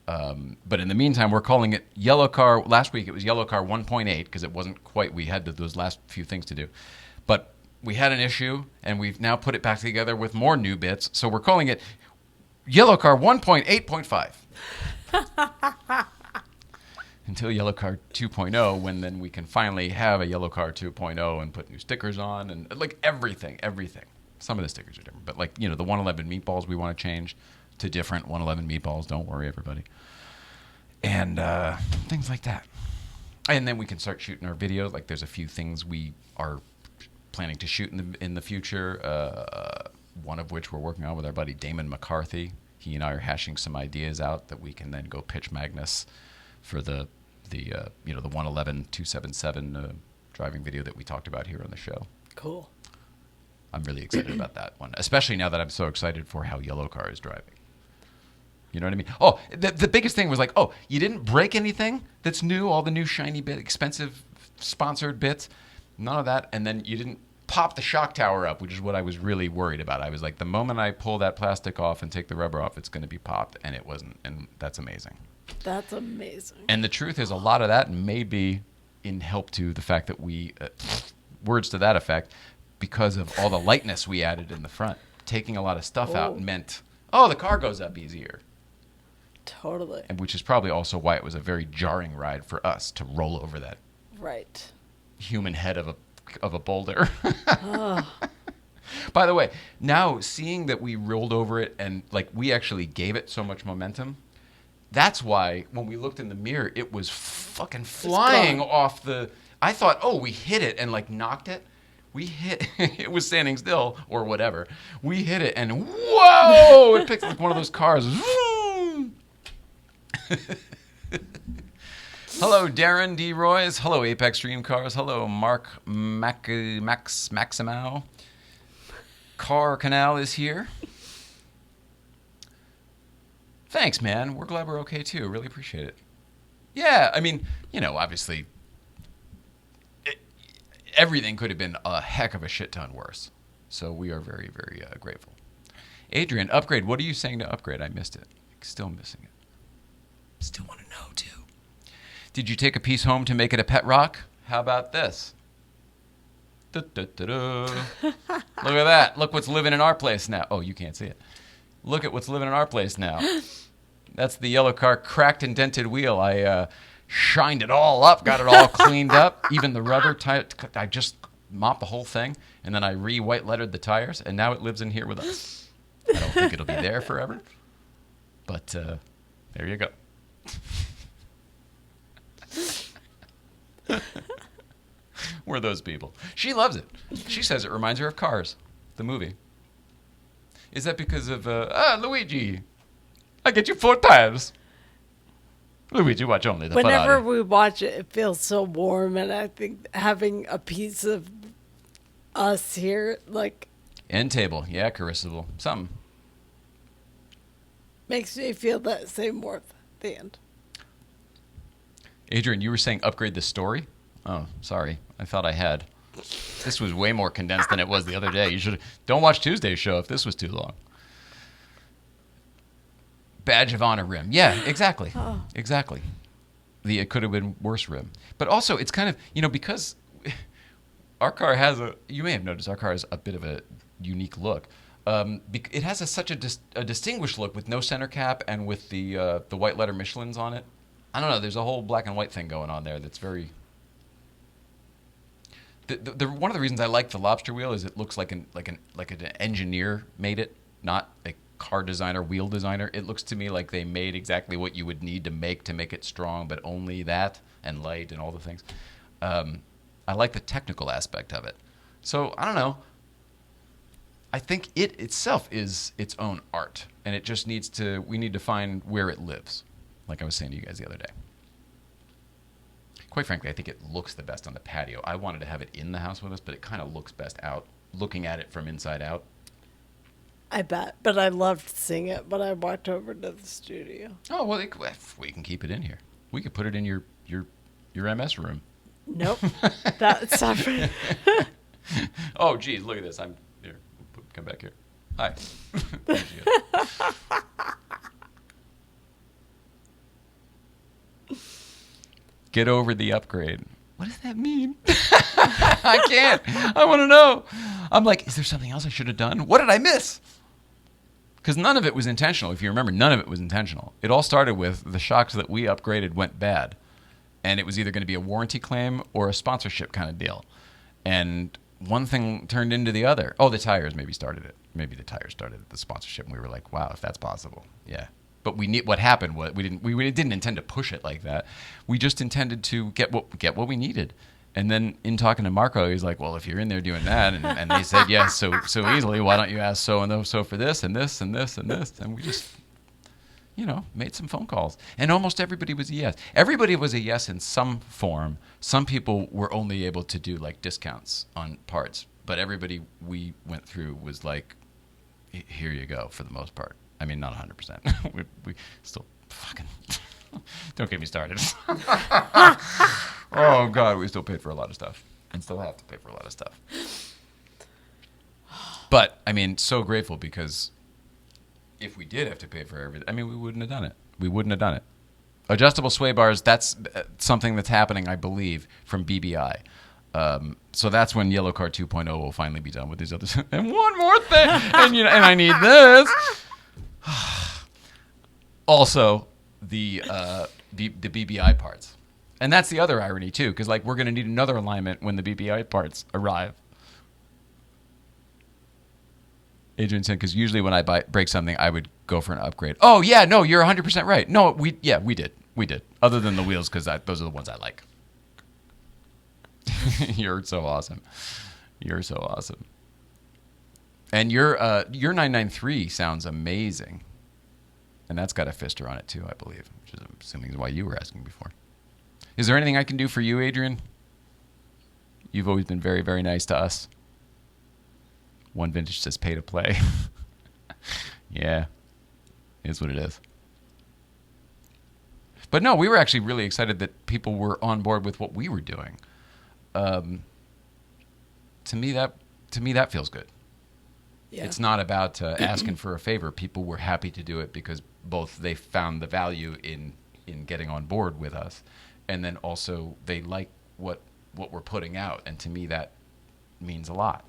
But in the meantime, we're calling it Yellowcar. Last week, it was Yellowcar 1.8 because it wasn't quite, we had those last few things to do. But we had an issue, and we've now put it back together with more new bits. So we're calling it Yellowcar 1.8.5. Until Yellowcar 2.0, when then we can finally have a Yellowcar 2.0 and put new stickers on and like everything. Some of the stickers are different, but the 111 meatballs we want to change to different 111 meatballs. Don't worry, everybody. And things like that. And then we can start shooting our videos. Like there's a few things we are planning to shoot in the future. One of which we're working on with our buddy Damon McCarthy. He and I are hashing some ideas out that we can then go pitch Magnus for the 111-277 driving video that we talked about here on the show. Cool. I'm really excited about that one, especially now that I'm so excited for how Yellowcar is driving. You know what I mean? Oh, the biggest thing was like, oh, you didn't break anything that's new, all the new shiny bit, expensive sponsored bits, none of that, and then you didn't pop the shock tower up, which is what I was really worried about. I was like, the moment I pull that plastic off and take the rubber off, it's going to be popped, and it wasn't, and that's amazing. That's amazing. And the truth is, a lot of that may be in help to the fact that we, words to that effect, because of all the lightness we added in the front. Taking a lot of stuff out meant, the car goes up easier. Totally. And which is probably also why it was a very jarring ride for us to roll over that right human head of a boulder. By the way, now seeing that we rolled over it and we actually gave it so much momentum, that's why when we looked in the mirror, it was fucking flying off the... I thought, we hit it and knocked it. We hit... it was standing still or whatever. We hit it and whoa! It picked like one of those cars. Hello, Darren D. Royce. Hello, Apex Dream Cars. Hello, Mark Maximow. Car Canal is here. thanks, man. We're glad we're okay too. Really appreciate it. Yeah, I mean, obviously, everything could have been a heck of a shit ton worse. So we are very, very grateful. Adrian, upgrade. What are you saying to upgrade? I missed it. Still missing it. Still want to know too. Did you take a piece home to make it a pet rock? How about this? Look at that. Look what's living in our place now. Oh, you can't see it. Look at what's living in our place now. That's the Yellowcar cracked and dented wheel. I shined it all up, got it all cleaned up. Even the rubber, I just mopped the whole thing, and then I re-white lettered the tires, and now it lives in here with us. I don't think it'll be there forever, but there you go. We're those people. She loves it. She says it reminds her of Cars, the movie. Is that because of, Luigi, I get you 4 tires. Luigi, watch only the Whenever Ferrari. we watch it, it feels so warm, and I think having a piece of us here, like, End table. Yeah, caressable. Something. makes me feel that same warmth at the end. Adrian, you were saying upgrade the story? Oh, sorry. I thought I had. This was way more condensed than it was the other day. You should don't watch Tuesday's show if this was too long. Badge of honor rim. Yeah, exactly. Oh. Exactly. It could have been worse rim. But also, it's kind of, because our car has you may have noticed our car has a bit of a unique look. It has such a distinguished look with no center cap and with the white letter Michelins on it. I don't know. There's a whole black and white thing going on there that's very. One of the reasons I like the lobster wheel is it looks like an engineer made it, not a car designer, wheel designer. It looks to me like they made exactly what you would need to make it strong, but only that and light and all the things. I like the technical aspect of it. So I don't know. I think it itself is its own art, and it just we need to find where it lives, like I was saying to you guys the other day. Quite frankly, I think it looks the best on the patio. I wanted to have it in the house with us, but it kind of looks best out, looking at it from inside out. I bet, but I loved seeing it when I walked over to the studio. Oh, well, we can keep it in here. We could put it in your MS room. Nope. That's not right. Oh, geez, look at this. Here. Come back here. Hi. Get over the upgrade. What does that mean? I can't. I want to know. I'm like, is there something else I should have done? What did I miss? Because none of it was intentional. If you remember, none of it was intentional. It all started with the shocks that we upgraded went bad. And it was either going to be a warranty claim or a sponsorship kind of deal. And one thing turned into the other. Oh, the tires maybe started it. Maybe the tires started the sponsorship. And we were like, wow, if that's possible. Yeah. But what happened was we didn't intend to push it like that. We just intended to get what we needed. And then in talking to Marco, he's like, well, if you're in there doing that, and they said yes so easily, why don't you ask so and so for this and this and this and this? And we just, made some phone calls. And almost everybody was a yes. Everybody was a yes in some form. Some people were only able to do like discounts on parts. But everybody we went through was like, here you go for the most part. I mean, not 100%. we still fucking... Don't get me started. Oh, God, we still paid for a lot of stuff. And still have to pay for a lot of stuff. But, I mean, so grateful because if we did have to pay for everything, we wouldn't have done it. We wouldn't have done it. Adjustable sway bars, that's something that's happening, I believe, from BBI. So that's when Yellowcar 2.0 will finally be done with these others. And one more thing, and I need this. Also, the BBI parts, and that's the other irony too, because we're going to need another alignment when the BBI parts arrive. Adrian said, because usually when I break something, I would go for an upgrade. Oh yeah, no, you're 100% right. No, we did. Other than the wheels, because those are the ones I like. You're so awesome. You're so awesome. And your 993 sounds amazing. And that's got a Fister on it too, I believe, which is, I'm assuming, is why you were asking before. Is there anything I can do for you, Adrian? You've always been very, very nice to us. One Vintage says pay to play. Yeah, it is what it is. But no, we were actually really excited that people were on board with what we were doing. To me, that feels good. Yeah. It's not about asking for a favor. People were happy to do it because both they found the value in getting on board with us, and then also they like what we're putting out. And to me, that means a lot.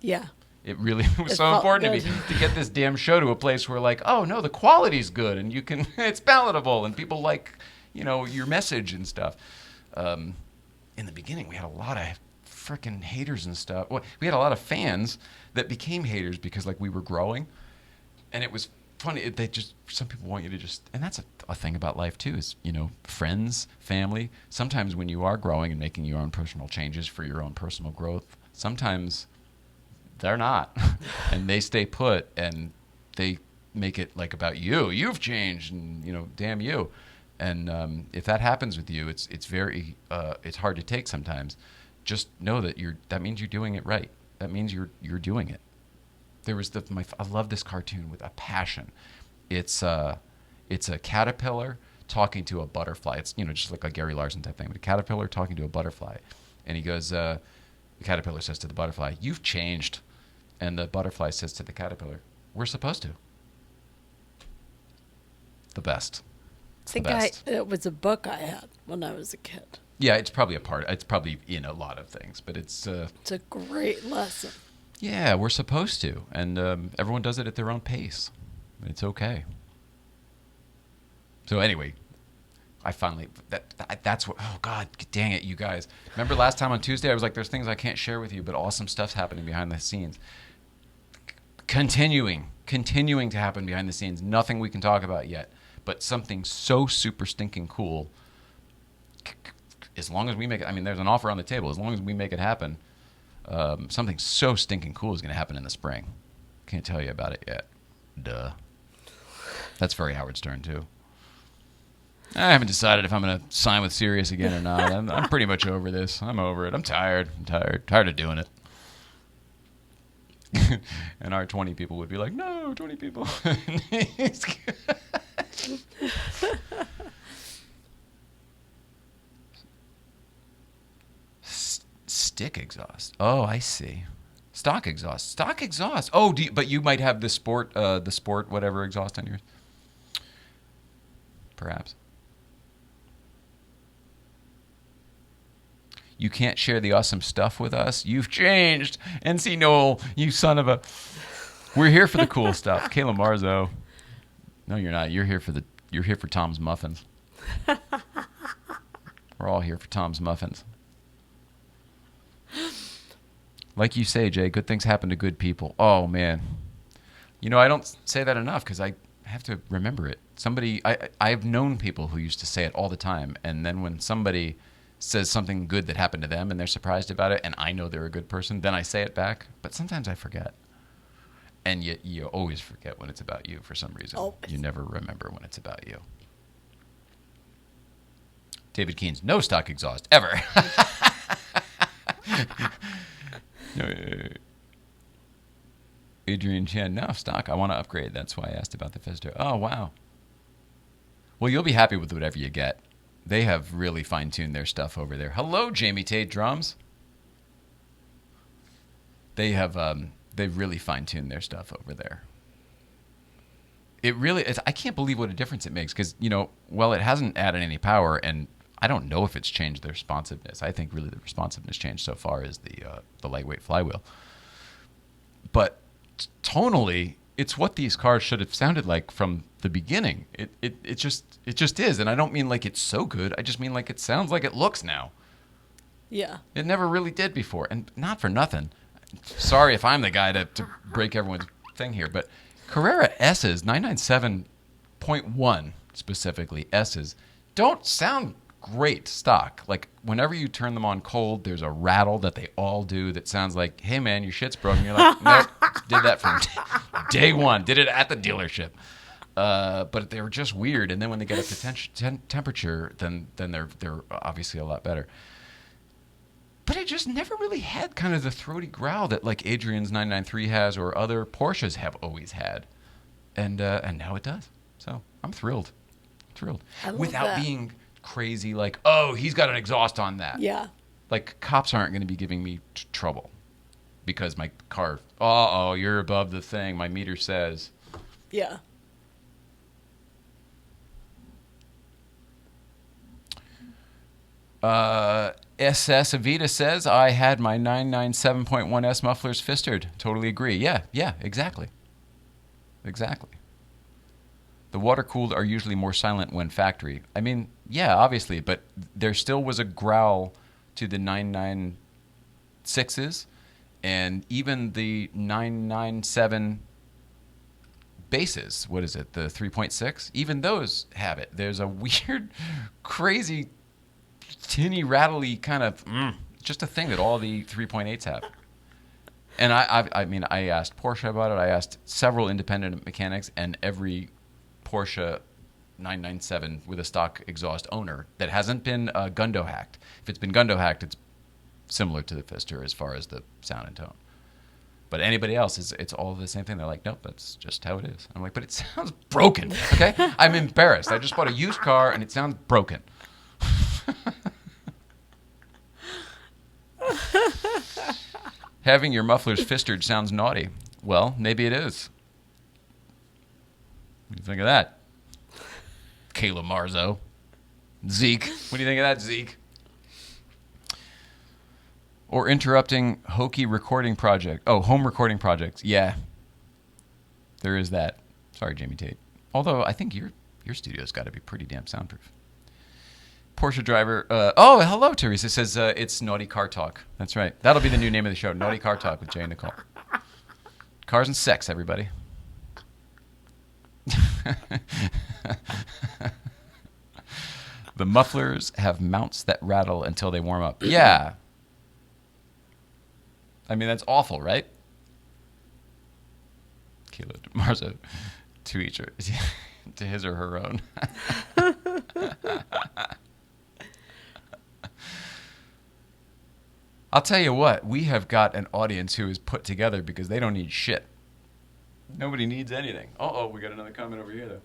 Yeah. It really was It so felt important to me good. to get this damn show to a place where, like, oh no, the quality's good and you can, it's palatable and people like, your message and stuff. In the beginning, we had a lot of freaking haters and stuff. Well, we had a lot of fans that became haters because, like, we were growing, and it was funny. Some people want you to just, and that's a thing about life too. Is friends, family. Sometimes when you are growing and making your own personal changes for your own personal growth, sometimes they're not, and they stay put, and they make it like about you. You've changed, and damn you. And if that happens with you, it's very it's hard to take sometimes. Just know that that means you're doing it right. That means you're doing it. There was I love this cartoon with a passion. It's a caterpillar talking to a butterfly. It's just like a Gary Larson type thing, but a caterpillar talking to a butterfly, and he goes. The caterpillar says to the butterfly, "You've changed," and the butterfly says to the caterpillar, "We're supposed to." The best. I think it was a book I had when I was a kid. Yeah, it's probably it's probably in a lot of things, but it's a great lesson. Yeah, we're supposed to, and everyone does it at their own pace. It's okay. So anyway, I finally that's what. Oh God, dang it, you guys! Remember last time on Tuesday, I was like, "There's things I can't share with you, but awesome stuff's happening behind the scenes." Continuing to happen behind the scenes. Nothing we can talk about yet, but something so super stinking cool. As long as we make it, I mean, there's an offer on the table. As long as we make it happen, something so stinking cool is going to happen in the spring. Can't tell you about it yet. Duh. That's very Howard Stern, too. I haven't decided if I'm going to sign with Sirius again or not. I'm pretty much over this. I'm over it. I'm tired. Tired of doing it. And our 20 people would be like, no, 20 people. Stick exhaust. Oh, I see. Stock exhaust. Oh, but you might have the sport whatever exhaust on yours. Perhaps. You can't share the awesome stuff with us. You've changed. NC Noel, you son of a. We're here for the cool stuff. Kayla Marzo. No, you're not. You're here for Tom's Muffins. We're all here for Tom's Muffins. Like you say, Jay, good things happen to good people. Oh, man. I don't say that enough because I have to remember it. I've known people who used to say it all the time, and then when somebody says something good that happened to them and they're surprised about it and I know they're a good person, then I say it back. But sometimes I forget. And yet you always forget when it's about you for some reason. Always. You never remember when it's about you. David Keynes, no stock exhaust, ever. Adrian Chen, no stock. I want to upgrade. That's why I asked about the Fisto. Oh, wow. Well, you'll be happy with whatever you get. They have really fine-tuned their stuff over there. Hello, Jamie Tate Drums. They've really fine-tuned their stuff over there. It really is. I can't believe what a difference it makes because, it hasn't added any power, and I don't know if it's changed their responsiveness. I think really the responsiveness change so far is the lightweight flywheel. But tonally, it's what these cars should have sounded like from the beginning. It just is, and I don't mean like it's so good. I just mean like it sounds like it looks now. Yeah. It never really did before, and not for nothing. Sorry if I'm the guy to break everyone's thing here, but Carrera S's 997.1 specifically S's don't sound great stock. Like whenever you turn them on cold, there's a rattle that they all do that sounds like, hey man, your shit's broken. You're like, nope, did that from day one. Did it at the dealership. But they were just weird. And then when they get up to temperature, then they're obviously a lot better. But it just never really had kind of the throaty growl that like Adrian's 993 has or other Porsches have always had. And now it does. So I'm thrilled. thrilled. I love Without that. being crazy like, oh, he's got an exhaust on that. Yeah. Like, cops aren't going to be giving me trouble because my car, uh-oh, you're above the thing, my meter says. Yeah. SS Avita says, I had my 997.1S mufflers fistered. Totally agree. Yeah, exactly. Exactly. The water-cooled are usually more silent when factory. I mean, yeah, obviously, but there still was a growl to the 996s, and even the 997 bases, what is it, the 3.6? Even those have it. There's a weird, crazy, tinny, rattly kind of, just a thing that all the 3.8s have. And I mean, I asked Porsche about it. I asked several independent mechanics, and every Porsche 997 with a stock exhaust owner that hasn't been Gundo hacked. If it's been Gundo hacked, it's similar to the Fister as far as the sound and tone. But anybody else, it's all the same thing. They're like, nope, that's just how it is. I'm like, but it sounds broken, okay? I'm embarrassed. I just bought a used car, and it sounds broken. Having your mufflers fistered sounds naughty. Well, maybe it is. What do you think of that? Kayla Marzo. Zeke. What do you think of that, Zeke? Or interrupting hokey recording project. Oh, home recording projects. Yeah. There is that. Sorry, Jamie Tate. Although I think your studio's got to be pretty damn soundproof. Porsche driver. Oh, hello, Teresa. Says it's Naughty Car Talk. That's right. That'll be the new name of the show. Naughty Car Talk with Jay and Nicole. Cars and sex, everybody. The mufflers have mounts that rattle until they warm up. Yeah. I mean, that's awful, right? Kilo Marzo, to each her, to his or her own. I'll tell you what, we have got an audience who is put together because they don't need shit. Nobody needs anything. Uh-oh, we got another comment over here, though.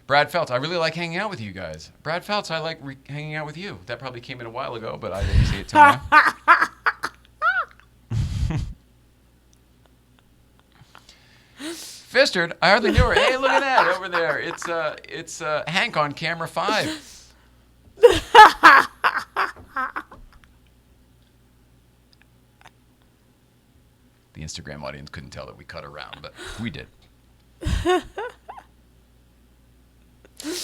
Brad Feltz, I really like hanging out with you guys. Brad Feltz, I like hanging out with you. That probably came in a while ago, but I didn't see it till now. Fistered, I hardly knew her. Hey, look at that over there. It's Hank on camera 5. The Instagram audience couldn't tell that we cut around, but we did.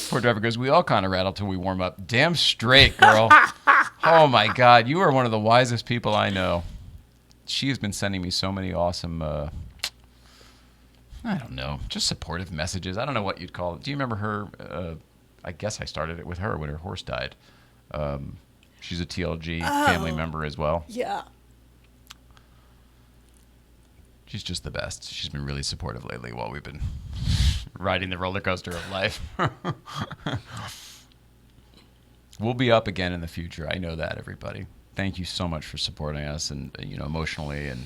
Poor driver goes, we all kind of rattle till we warm up. Damn straight, girl. Oh, my God. You are one of the wisest people I know. She has been sending me so many awesome, I don't know, just supportive messages. I don't know what you'd call it. Do you remember her? I guess I started it with her when her horse died. She's a TLG family member as well. Yeah. She's just the best. She's been really supportive lately while we've been riding the roller coaster of life. We'll be up again in the future. I know that, everybody. Thank you so much for supporting us and, emotionally, and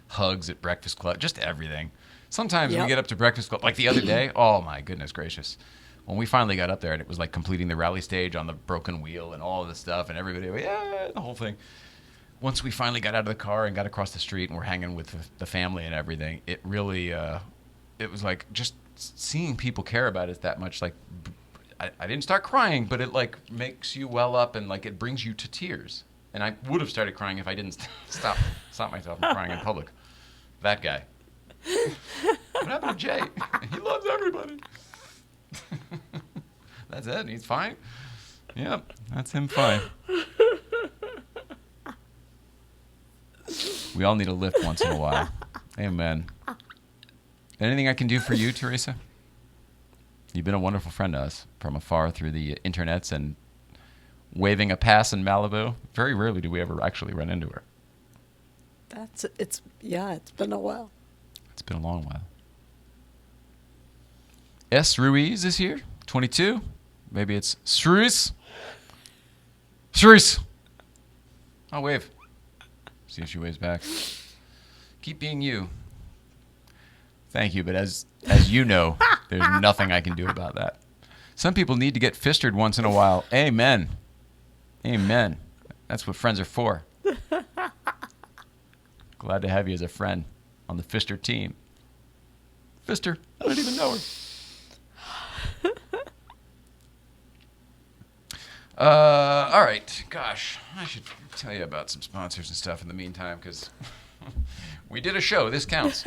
hugs at Breakfast Club, just everything. Sometimes we get up to Breakfast Club, like the other day, oh my goodness gracious. When we finally got up there and it was like completing the rally stage on the broken wheel and all of this stuff and everybody, yeah, the whole thing. Once we finally got out of the car and got across the street and we're hanging with the family and everything, it really, it was like just seeing people care about it that much. Like, I didn't start crying, but it like makes you well up and like it brings you to tears. And I would have started crying if I didn't stop myself from crying in public. That guy. What happened to Jay? He loves everybody. That's it. He's fine. Yep, that's him fine. We all need a lift once in a while. Amen. Anything I can do for you, Teresa? You've been a wonderful friend to us from afar through the internets and waving a pass in Malibu. Very rarely do we ever actually run into her. It's been a while. It's been a long while. S. Ruiz is here. 22. Maybe it's Ruiz. Ruiz. I'll wave. See if she waves back. Keep being you. Thank you, but as you know, there's nothing I can do about that. Some people need to get fistered once in a while. Amen. Amen. That's what friends are for. Glad to have you as a friend on the Fister team. Fister, I don't even know her. All right. Gosh, I should tell you about some sponsors and stuff in the meantime, because we did a show. This counts.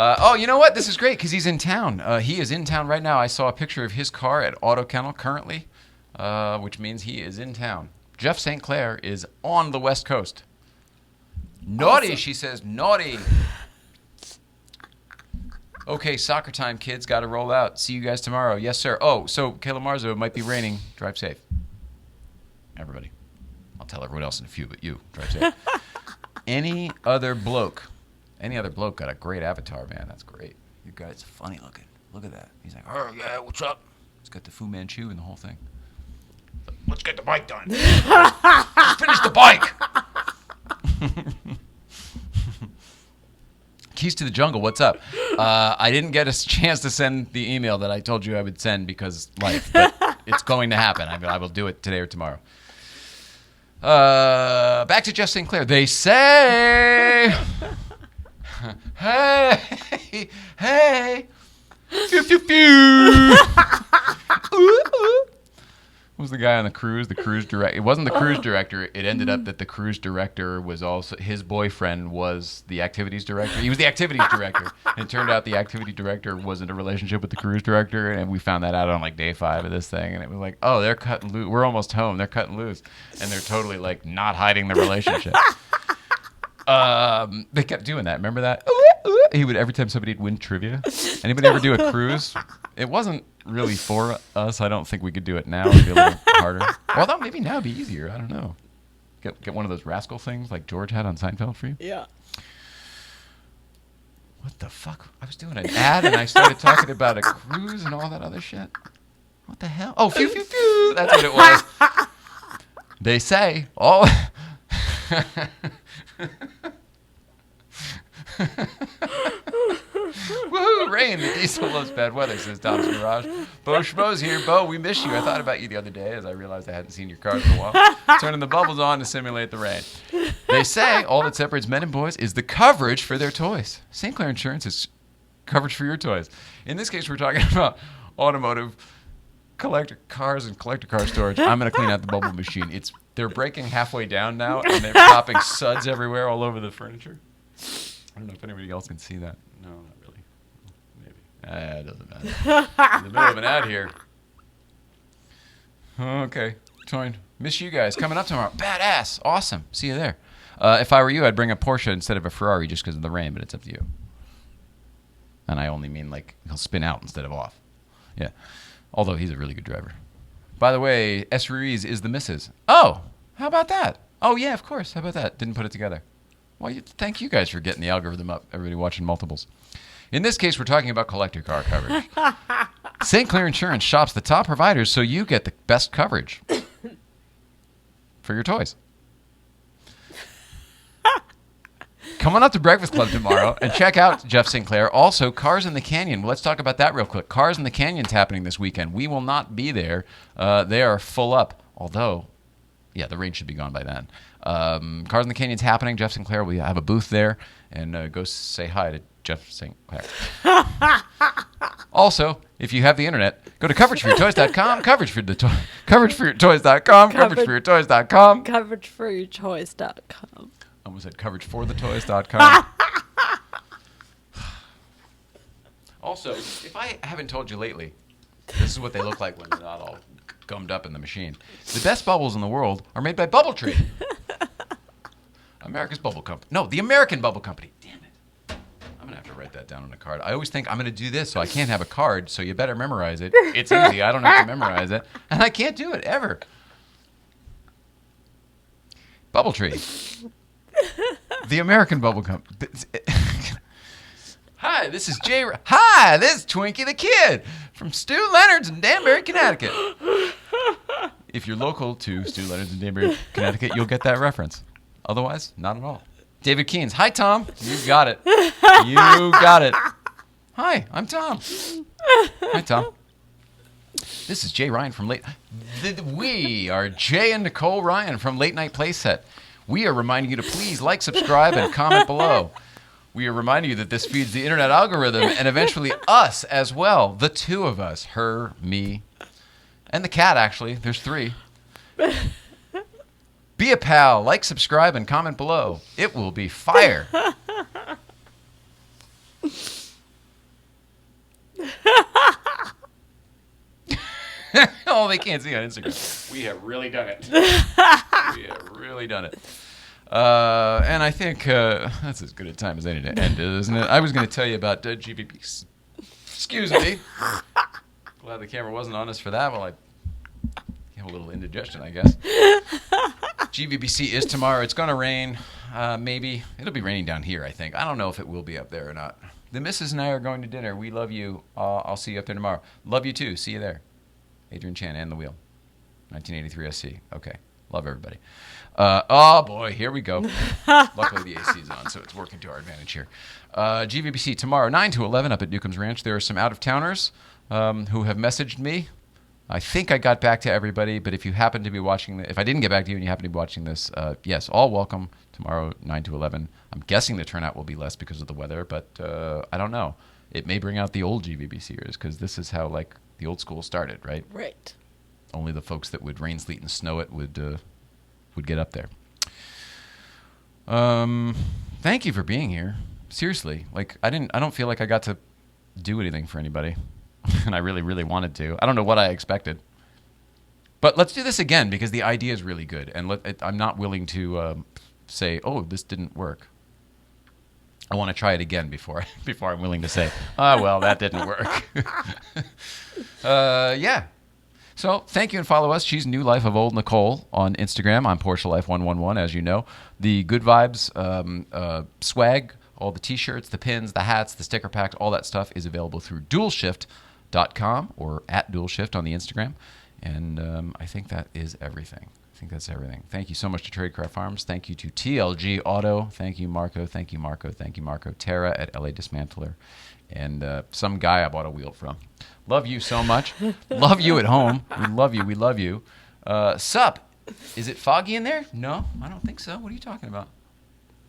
Oh, you know what? This is great because he's in town. He is in town right now. I saw a picture of his car at Auto Kennel currently, which means he is in town. Jeff St. Clair is on the West Coast. Naughty, awesome. She says, naughty. Okay, soccer time, kids. Got to roll out. See you guys tomorrow. Yes, sir. Oh, so Kayla Marzo, it might be raining. Drive safe. Everybody. I'll tell everyone else in a few, but you. Drive safe. Any other bloke got a great avatar, man. That's great. You guys funny looking. Look at that. He's like, oh, yeah, what's up? He's got the Fu Manchu and the whole thing. Let's get the bike done. Let's finish the bike. Keys to the Jungle, what's up? I didn't get a chance to send the email that I told you I would send because life, but it's going to happen. I will do it today or tomorrow. Back to Jeff St. Clair. They say, hey, pew, pew, pew. Ooh, ooh. What was the guy on the cruise? The cruise director. It wasn't the cruise director. It ended up that the cruise director was also his boyfriend was the activities director. He was the activities director. And it turned out the activity director was in a relationship with the cruise director, and we found that out on like day 5 of this thing. And it was like, oh, they're cutting loose. We're almost home. They're cutting loose, and they're totally like not hiding the relationship. They kept doing that. Remember that? He would every time somebody'd win trivia. Anybody ever do a cruise? It wasn't really for us. I don't think we could do it now. It'd be a little harder. Although maybe now it'd be easier. I don't know. Get one of those rascal things like George had on Seinfeld for you. Yeah. What the fuck? I was doing an ad and I started talking about a cruise and all that other shit. What the hell? Oh, phew, phew, phew. That's what it was. They say all. Woohoo! Rain. The diesel loves bad weather, says Tom's Garage. Bo Schmo's here. Bo, we missed you. I thought about you the other day as I realized I hadn't seen your car in a while. Turning the bubbles on to simulate the rain. They say all that separates men and boys is the coverage for their toys. St. Clair Insurance is coverage for your toys. In this case, we're talking about automotive collector cars and collector car storage. I'm going to clean out the bubble machine. They're breaking halfway down now, and they're popping suds everywhere all over the furniture. I don't know if anybody else can see that. No, not really. Maybe. It doesn't matter. In the middle of an ad here. Okay. Toin. Miss you guys. Coming up tomorrow. Badass. Awesome. See you there. If I were you, I'd bring a Porsche instead of a Ferrari just because of the rain, but it's up to you. And I only mean like he'll spin out instead of off. Yeah. Although he's a really good driver. By the way, S. Ruiz is the missus. Oh, how about that? Oh, yeah, of course. How about that? Didn't put it together. Well, thank you guys for getting the algorithm up. Everybody watching multiples. In this case, we're talking about collector car coverage. St. Clair Insurance shops the top providers so you get the best coverage for your toys. Come on up to Breakfast Club tomorrow and check out Jeff St. Clair. Also, Cars in the Canyon. Let's talk about that real quick. Cars in the Canyon's happening this weekend. We will not be there. They are full up, although, yeah, the rain should be gone by then. Cars in the Canyon's happening. Jeff St. Clair, we have a booth there, and go say hi to Jeff St. Clair. Also, if you have the internet, go to coverageforyourtoys.com, coverageforyourtoys.com, coverageforyourtoys.com. Coverageforyourtoys.com. I almost said coverageforthetoys.com. Also, if I haven't told you lately, this is what they look like when they're not all gummed up in the machine. The best bubbles in the world are made by Bubbletree. America's Bubble Company. No, the American Bubble Company. Damn it. I'm going to have to write that down on a card. I always think I'm going to do this, so I can't have a card, so you better memorize it. It's easy. I don't have to memorize it. And I can't do it, ever. Bubbletree. The American Bubble Company. Hi, this is Jay. Hi, this is Twinkie the Kid from Stu Leonard's in Danbury, Connecticut. If you're local to Stu Leonard's in Danbury, Connecticut, you'll get that reference. Otherwise, not at all. David Keynes. Hi, Tom. You got it. You got it. Hi, I'm Tom. Hi, Tom. This is Jay Ryan from We are Jay and Nicole Ryan from Late Night Playset. We are reminding you to please like, subscribe, and comment below. We are reminding you that this feeds the internet algorithm and eventually us as well. The two of us, her, me, and the cat, actually. There's 3. Be a pal. Like, subscribe, and comment below. It will be fire. Oh, they can't see on Instagram. We have really done it. We have really done it. And I think that's as good a time as any to end it, isn't it? I was going to tell you about GVBC. Excuse me. Glad the camera wasn't on us for that. Well, I have a little indigestion, I guess. GVBC is tomorrow. It's going to rain. Maybe. It'll be raining down here, I think. I don't know if it will be up there or not. The missus and I are going to dinner. We love you. I'll see you up there tomorrow. Love you, too. See you there. Adrian Chan and the Wheel. 1983 SC. Okay. Love everybody. Oh, boy. Here we go. Luckily, the AC is on, so it's working to our advantage here. GVBC tomorrow, 9 to 11 up at Newcomb's Ranch. There are some out-of-towners who have messaged me. I think I got back to everybody, but if you happen to be watching if I didn't get back to you and you happen to be watching this, yes, all welcome tomorrow, 9 to 11. I'm guessing the turnout will be less because of the weather, but I don't know. It may bring out the old GVBCers because this is how, like, the old school started, right? Right. Only the folks that would rain, sleet, and snow it would get up there. Thank you for being here. Seriously, like I don't feel like I got to do anything for anybody, and I really, really wanted to. I don't know what I expected, but let's do this again because the idea is really good, and I'm not willing to say, "Oh, this didn't work." I want to try it again before I'm willing to say, "Oh, well, that didn't work." Yeah. So thank you and follow us. She's New Life of Old Nicole on Instagram. I'm Porsche Life 111, as you know. The Good Vibes swag, all the T-shirts, the pins, the hats, the sticker packs, all that stuff is available through DualShift.com or at DualShift on the Instagram. And I think that is everything. I think that's everything. Thank you so much to Tradecraft Farms. Thank you to TLG Auto. Thank you, Marco. Thank you, Marco. Thank you, Marco. Tara at LA Dismantler. And some guy I bought a wheel from. Love you so much. Love you at home. We love you. We love you. Sup? Is it foggy in there? No, I don't think so. What are you talking about?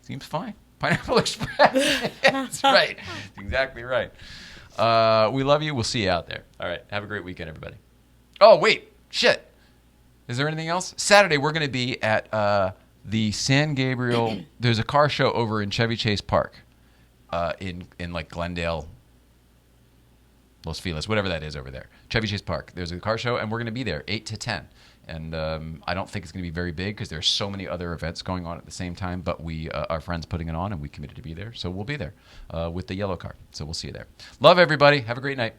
Seems fine. Pineapple Express. That's right. That's exactly right. We love you. We'll see you out there. All right. Have a great weekend, everybody. Oh, wait. Shit. Is there anything else? Saturday, we're going to be at the San Gabriel. There's a car show over in Chevy Chase Park in like Glendale, Los Feliz, whatever that is over there. Chevy Chase Park. There's a car show, and we're going to be there 8 to 10. And I don't think it's going to be very big because there's so many other events going on at the same time. But we, our friends putting it on, and we committed to be there. So we'll be there with the Yellowcar. So we'll see you there. Love everybody. Have a great night.